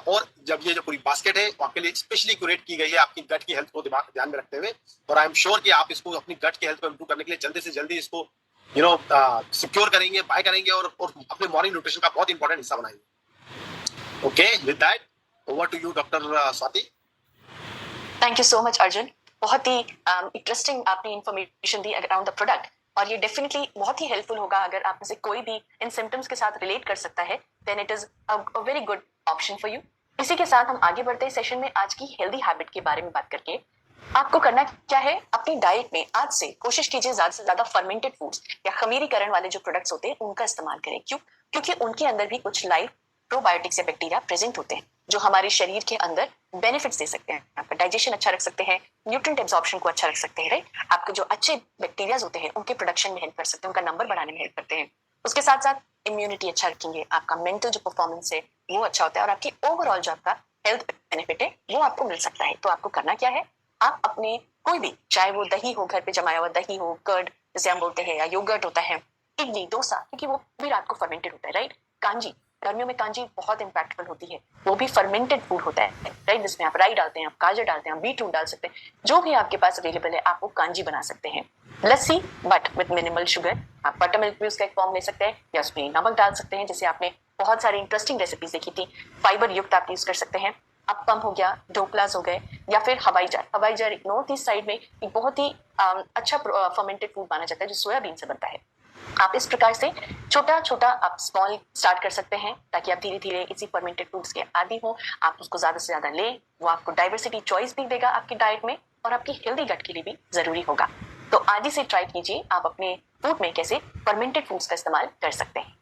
और जब ये जो पूरी बास्केट है आपके लिए स्पेशली क्यूरेट की गई है आपकी गट की हेल्थ को ध्यान में रखते हुए, और आई एम श्योर कि आप इसको अपनी गट की हेल्थ को इंप्रूव करने के लिए जल्दी से जल्दी इसको सिक्योर करेंगे, बाय करेंगे, और अपने मॉर्निंग न्यूट्रिशन का बहुत इंपॉर्टेंट हिस्सा बनाएंगे। Okay, with that over to you doctor Swati. Thank you so much Arjun, बहुत ही इंटरेस्टिंग आपने इन्फॉर्मेशन दी अराउंड द प्रोडक्ट, और ये डेफिनेटली बहुत ही हेल्पफुल होगा अगर आप में से कोई भी इन सिम्टम्स के साथ रिलेट कर सकता है, then it is a very good option for you. इसी के साथ हम आगे बढ़ते हैं सेशन में आज की हेल्दी हैबिट के बारे में बात करके। आपको करना क्या है, अपनी डाइट में आज से कोशिश कीजिए ज्यादा से ज्यादा फर्मेंटेड फूड्स या खमीरीकरण वाले जो प्रोडक्ट्स होते हैं उनका इस्तेमाल करें। क्यों? क्योंकि उनके अंदर भी कुछ लाइव प्रोबायोटिक्स या बैक्टीरिया प्रेजेंट होते हैं जो हमारे शरीर के अंदर बेनिफिट्स दे सकते हैं। आपका डाइजेशन अच्छा रख सकते हैं, न्यूट्रिएंट एब्जॉर्प्शन को अच्छा रख सकते हैं, राइट। आपके जो अच्छे बैक्टीरियाज होते हैं उनके प्रोडक्शन में हेल्प कर सकते हैं, उनका नंबर बढ़ाने में हेल्प करते हैं। उसके साथ साथ इम्यूनिटी अच्छा रखेंगे, आपका मेंटल जो परफॉर्मेंस है वो अच्छा होता है, और आपकी ओवरऑल जो आपका हेल्थ बेनिफिट है वो आपको मिल सकता है। तो आपको करना क्या है, आप अपने कोई भी, चाहे वो दही हो, घर पे जमाया हुआ दही हो, कर्ड जैसे हम बोलते हैं, या योगर्ट होता है, इडली, डोसा, क्योंकि वो भी रात को फर्मेंटेड होता है, राइट। कांजी, गर्मियों में कांजी बहुत इंपैक्टफुल होती है, वो भी फर्मेंटेड फूड होता है, राइट, जिसमें आप राई डालते हैं, आप गाजर डालते हैं, आप बीटरूट डाल सकते हैं, जो भी आपके पास अवेलेबल है आप वो कांजी बना सकते हैं। लस्सी बट विद मिनिमल शुगर, आप बटर मिल्क भी उसका एक फॉर्म ले सकते हैं, या उसमें नमक डाल सकते हैं, जैसे आपने बहुत सारी इंटरेस्टिंग रेसिपीज देखी थी। फाइबर युक्त आप यूज कर सकते हैं, अप्पम हो गया, ढोकलास हो गए, या फिर हवाई जार नॉर्थ ईस्ट साइड में एक बहुत ही अच्छा फर्मेंटेड फूड माना जाता है जो सोयाबीन से बनता है। आप इस प्रकार से छोटा छोटा आप स्मॉल स्टार्ट कर सकते हैं ताकि आप धीरे धीरे इसी फर्मेंटेड फूड्स के आदी हो। आप उसको ज्यादा से ज्यादा लें, वो आपको डाइवर्सिटी चॉइस भी देगा आपकी डाइट में, और आपकी हेल्दी गट के लिए भी जरूरी होगा। तो आज ही से ट्राई कीजिए आप अपने फूड में कैसे फर्मेंटेड फूड्स का इस्तेमाल कर सकते हैं।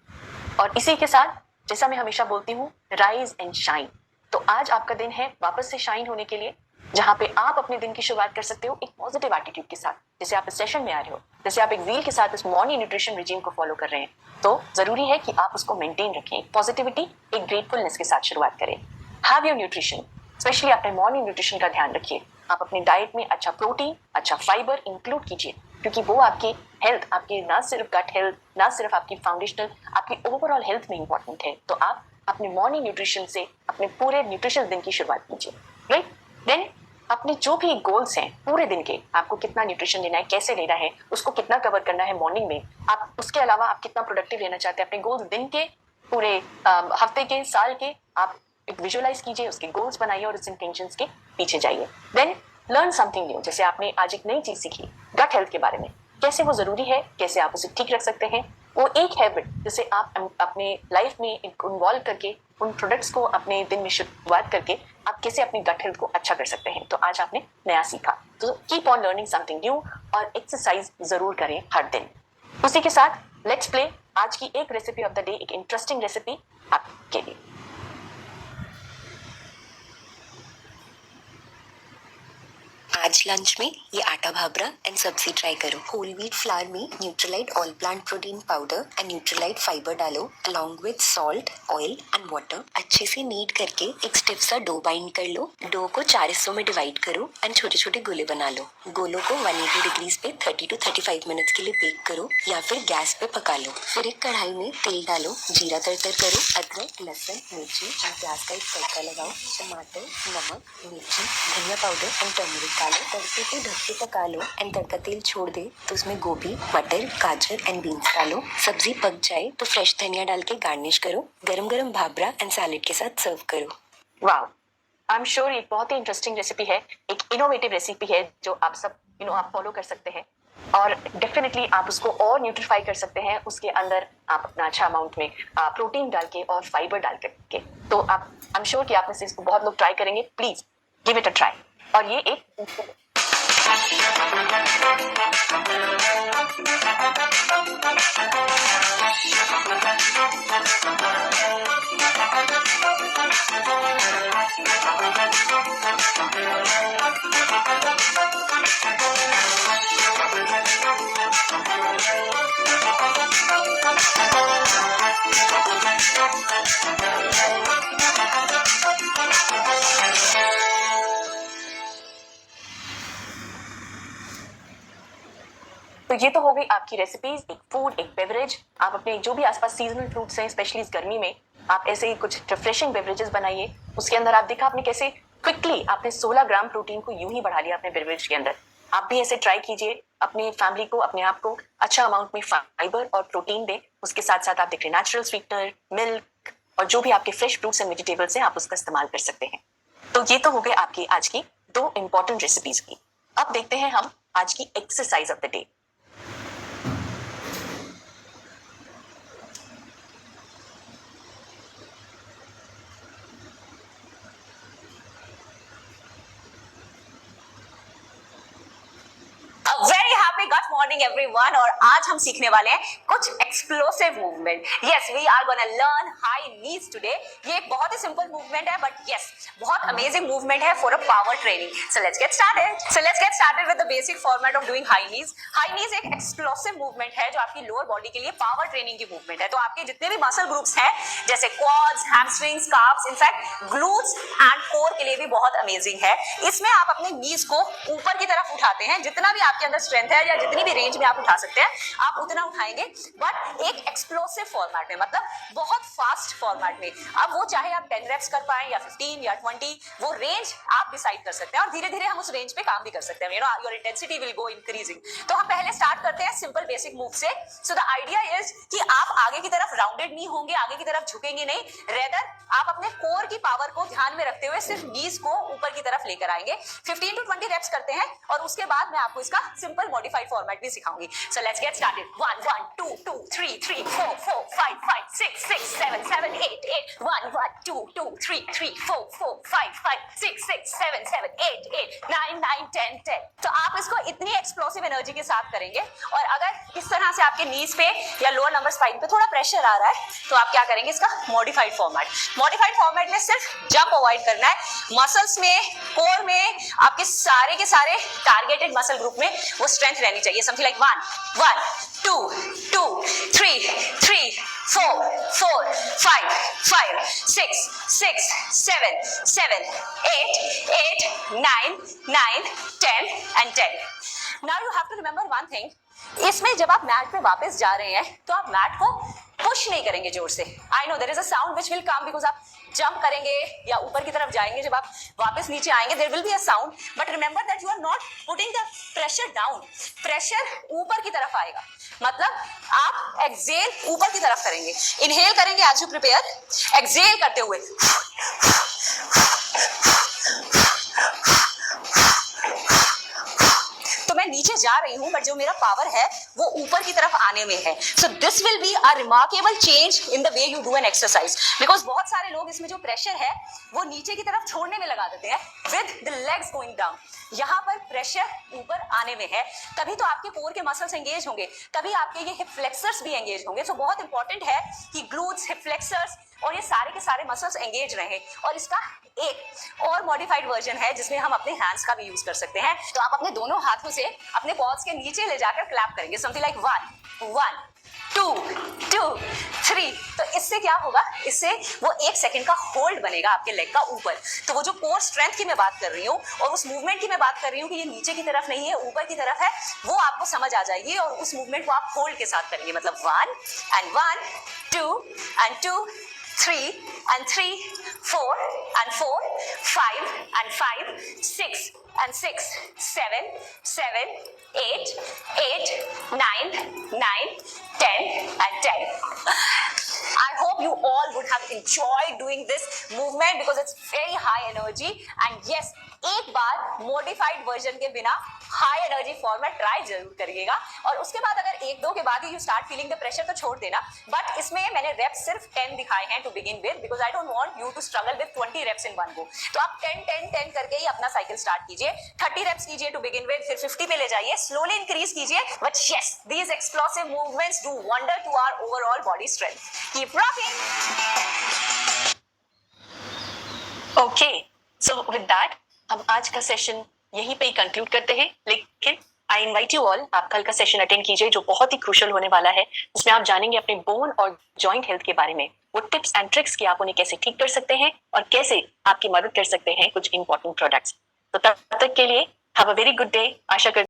और इसी के साथ जैसा मैं हमेशा बोलती हूँ, राइज एंड शाइन। तो आज आपका दिन है वापस से शाइन होने के लिए, जहां पे आप अपने दिन की शुरुआत कर सकते हो एक पॉजिटिव एटीट्यूड के साथ। जैसे आप इस सेशन में आ रहे हो, जैसे आप एक वील के साथ इस मॉर्निंग न्यूट्रिशन रिजीम को फॉलो कर रहे हैं, तो जरूरी है कि आप उसको मेंटेन रखें, एक पॉजिटिविटी, एक ग्रेटफुलनेस के साथ शुरुआत करें। हैव योर न्यूट्रिशन, स्पेशली अपने मॉर्निंग न्यूट्रिशन का ध्यान रखिए। आप अपनी डाइट में अच्छा प्रोटीन, अच्छा फाइबर इंक्लूड कीजिए, क्योंकि वो आपकी हेल्थ, आपकी ना सिर्फ गट हेल्थ, ना सिर्फ आपकी फाउंडेशनल, आपकी ओवरऑल हेल्थ में इंपॉर्टेंट है। तो आप अपने मॉर्निंग न्यूट्रिशन से अपने पूरे न्यूट्रिशन दिन की शुरुआत कीजिए, राइट। देन अपने जो भी गोल्स हैं पूरे दिन के, आपको कितना न्यूट्रिशन लेना है, कैसे लेना है, उसको कितना कवर करना है मॉर्निंग में, आप उसके अलावा आप कितना प्रोडक्टिव लेना चाहते हैं, अपने गोल्स दिन के, पूरे हफ्ते के, साल के, आप एक विजुअलाइज कीजिए, उसके गोल्स बनाइए और उस इंटेंशंस के पीछे जाइए। देन लर्न समथिंग न्यू, जैसे आपने आज एक नई चीज सीखी गट हेल्थ के बारे में, कैसे वो जरूरी है, कैसे आप उसे ठीक रख सकते हैं। वो एक हैबिट जिसे आप अपने लाइफ में इन्वॉल्व करके, उन प्रोडक्ट्स को अपने दिन में शुरुआत करके आप कैसे अपनी गट हेल्थ को अच्छा कर सकते हैं। तो आज आपने नया सीखा, तो keep on learning something new और एक्सरसाइज जरूर करें हर दिन। उसी के साथ लेट्स प्ले आज की एक रेसिपी ऑफ द डे, एक इंटरेस्टिंग रेसिपी आपके लिए। आज लंच में ये आटा भाबरा एंड सब्जी ट्राई करो। होल व्हीट फ्लावर में Nutrilite all plant protein powder and Nutrilite fibre डालो along with salt, oil and water. अच्छे से नीड करके एक स्टिफ सा डो बाइंड कर लो। डो को 4 हिस्सों में डिवाइड करो एंड छोटे छोटे गोले बना लो। गोलों को 180 डिग्रीज पे 30 to 35 मिनट्स के लिए बेक करो या फिर गैस पे पका लो। फिर एक कढ़ाई में तेल डालो, जीरा तड़तर करो, अदरक, लहसुन, मिर्ची एंड प्याज का एक तड़का लगाओ। टमाटर, नमक, मिर्ची, धनिया पाउडर एंड टर्मरिक डालो। तड़के को ढक के पका लो एंड तड़का तेल छोड़ दे तो उसमें गोभी, मटर, गाजर एंड बीन्स डालो। सब्जी पक जाए तो फ्रेश धनिया डाल के गार्निश करो। गरम गरम भाबरा एंड सैलेड के साथ सर्व करो। वाओ, आई एम श्योर ये बहुत ही इंटरेस्टिंग रेसिपी है, एक इनोवेटिव रेसिपी है जो आप सब आप फॉलो कर सकते हैं और डेफिनेटली आप उसको और न्यूट्रीफाई कर सकते हैं। उसके अंदर आप अपना अच्छा अमाउंट में प्रोटीन डाल के और फाइबर डाल करके, तो आप आई एम श्योर कि आप में से इसको बहुत लोग ट्राई करेंगे। Please give it a try. और ये एक तो ये तो हो गई आपकी रेसिपीज, एक फूड, एक बेवरेज। आप अपने जो भी आसपास सीजनल फ्रूट्स हैं, स्पेशली इस गर्मी में, आप ऐसे ही कुछ रिफ्रेशिंग बेवरेजेस बनाइए। उसके अंदर आप देखा आपने कैसे क्विकली आपने 16 ग्राम प्रोटीन को यूं ही बढ़ा लिया अपने बेवरेज के अंदर। आप भी ऐसे ट्राई कीजिए, अपने फैमिली को, अपने आप को अच्छा अमाउंट में फाइबर और प्रोटीन दें। उसके साथ साथ आप देखिए नेचुरल स्वीटनर, मिल्क और जो भी आपके फ्रेश फ्रूट्स एंड वेजिटेबल्स हैं आप उसका इस्तेमाल कर सकते हैं। तो ये तो हो गए आपकी आज की 2 इंपॉर्टेंट रेसिपीज की। अब देखते हैं हम आज की exercise of the day. Very happy good morning everyone. और आज हम सीखने वाले हैं कुछ explosive movement. Yes, we are gonna learn high knees today. ये एक बहुत ही सिंपल मूवमेंट है, बट यस बहुत अमेजिंग मूवमेंट है for a power training. So let's get started with the basic format of doing high knees. High knees एक explosive movement है जो आपकी लोअर बॉडी के लिए पावर ट्रेनिंग की मूवमेंट है। तो आपके जितने भी मसल ग्रुप्स हैं जैसे quads, hamstrings, calves, in fact glutes and core के लिए भी बहुत अमेजिंग है। इसमें आप अपने नीज को ऊपर की तरफ उठाते हैं, जितना भी आपके अंदर स्ट्रेंथ है या जितनी भी रेंज में आप उठा सकते हैं आप उतना उठाएंगे, बट एक एक्सप्लोसिव फॉर्मेट में, मतलब बहुत फास्ट फॉर्मेट में। अब वो चाहे आप 10 रेप्स कर पाए या 15 या 20, वो रेंज आप डिसाइड कर सकते हैं और धीरे धीरे हम उस रेंज पे काम भी कर सकते हैं। You know your intensity will go increasing. तो हम पहले स्टार्ट करते हैं सिंपल बेसिक मूव से। सो द आइडिया इज कि आप आगे की तरफ राउंडेड नहीं होंगे, आगे की तरफ झुकेंगे नहीं, रेदर आप अपने कोर की पावर को ध्यान में रखते हुए सिर्फ नीज को ऊपर की तरफ लेकर आएंगे। 15 to 20 रेप्स करते हैं और उसके बाद मैं आपको इसका सिंपल मॉडिफाइड मॉडिफाइड फॉर्मेट भी सिखाऊंगी. So let's get started. 1 1 2 2 3 3 4 4 5 5 6 6 7 7 8 8 1 1 2 2 3 3 4 4 5 5 6 6 7 7 8 8 9 9 10 10. तो आप इसको इतनी एक्सप्लोसिव एनर्जी के साथ करेंगे, और अगर इस तरह से आपके नीज पे या लोअर नंबर स्पाइन पे थोड़ा प्रेशर आ रहा है तो आप क्या करेंगे, इसका मॉडिफाइड फॉर्मेट. मॉडिफाइड फॉर्मेट में सिर्फ जंप अवॉइड करना है. मसल्स में, कोर में, आपके सारे के सारे टारगेटेड मसल ग्रुप में वो स्ट्रेंथ रहनी चाहिए. Something like 1 1 2 2 3 3 4 4 5 5 6 6 7 7 8 8 9 9 10 and 10. Now you have to remember one thing. इसमें जब आप मैट पे वापस जा रहे हैं तो आप मैट को पुश नहीं करेंगे जोर से. I know there is a sound which will come because आप जंप करेंगे या ऊपर की तरफ जाएंगे. जब आप वापस नीचे आएंगे there will be a sound, but remember that you are not putting the pressure down. Pressure ऊपर की तरफ आएगा. मतलब आप एक्सेल ऊपर की तरफ करेंगे. इनहेल करेंगे एज यू प्रिपेयर, एक्सेल करते हुए मैं नीचे जा रही हूं, बट जो मेरा पावर है वो ऊपर की तरफ आने में है. So this will be a remarkable change in the way you do an exercise. Because बहुत सारे लोग इसमें जो प्रेशर है वो नीचे की तरफ छोड़ने में लगा देते हैं with the legs going down. यहाँ पर प्रेशर ऊपर आने में है, तभी तो आपके कोर के मसल्स एंगेज होंगे, तभी आपके ये हिप फ्लेक्सर्स भी एंगेज होंगे. सो बहुत इंपॉर्टेंट है कि ग्लूट्स, हिप फ्लेक्सर्स और ये सारे के सारे मसल्स एंगेज रहें. और इसका एक और मॉडिफाइड वर्जन है जिसमें हम अपने हैंड्स का भी यूज कर सकते हैं. तो आप अपने दोनों हाथों से अपने पॉज के नीचे ले जाकर क्लैप करेंगे. Something like 1 1 2 2 3. तो इससे क्या होगा, इससे वो 1 सेकंड का होल्ड बनेगा आपके लेग का ऊपर. तो वो जो कोर स्ट्रेंथ की मैं बात कर रही हूँ और उस मूवमेंट की मैं बात कर रही हूँ कि ये नीचे की तरफ नहीं है ऊपर की तरफ है, वो आपको समझ आ जाएगी. और उस मूवमेंट को आप होल्ड के साथ करेंगे. मतलब 1 and 1 2 and 2 3 and 3 4 and 4 5 and 5 6 and 6 7 7 8 8 9 9 10 and 10. I hope you all would have enjoyed doing this movement because it's very high energy. And yes, एक बार मॉडिफाइड वर्जन के बिना हाई एनर्जी फॉर्मेट ट्राई जरूर करिएगा. और उसके बाद अगर 1-2 के बाद ही you start feeling the pressure तो छोड़ देना. बट इसमें मैंने रेप्स सिर्फ 10 दिखाए हैं to begin with, because I don't want you to struggle with 20 reps in one go. तो आप 10 10 10 करके ही अपना साइकिल स्टार्ट कीजिए. 30 रेप्स कीजिए टू बिगिन विद, फिर 50 पे ले जाइए, स्लोली इंक्रीज कीजिए. But yes, these explosive movements do wonder to our overall body strength. Keep rocking. Okay, so with that हम आज का सेशन यहीं पे ही कंक्लूड करते हैं. लेकिन आई इनवाइट यू ऑल, आप कल का सेशन अटेंड कीजिए जो बहुत ही क्रूशियल होने वाला है, जिसमें आप जानेंगे अपने बोन और जॉइंट हेल्थ के बारे में, वो टिप्स एंड ट्रिक्स कि आप उन्हें कैसे ठीक कर सकते हैं और कैसे आपकी मदद कर सकते हैं कुछ इंपॉर्टेंट प्रोडक्ट्स. तो तब तक के लिए have a very good day. आशा करती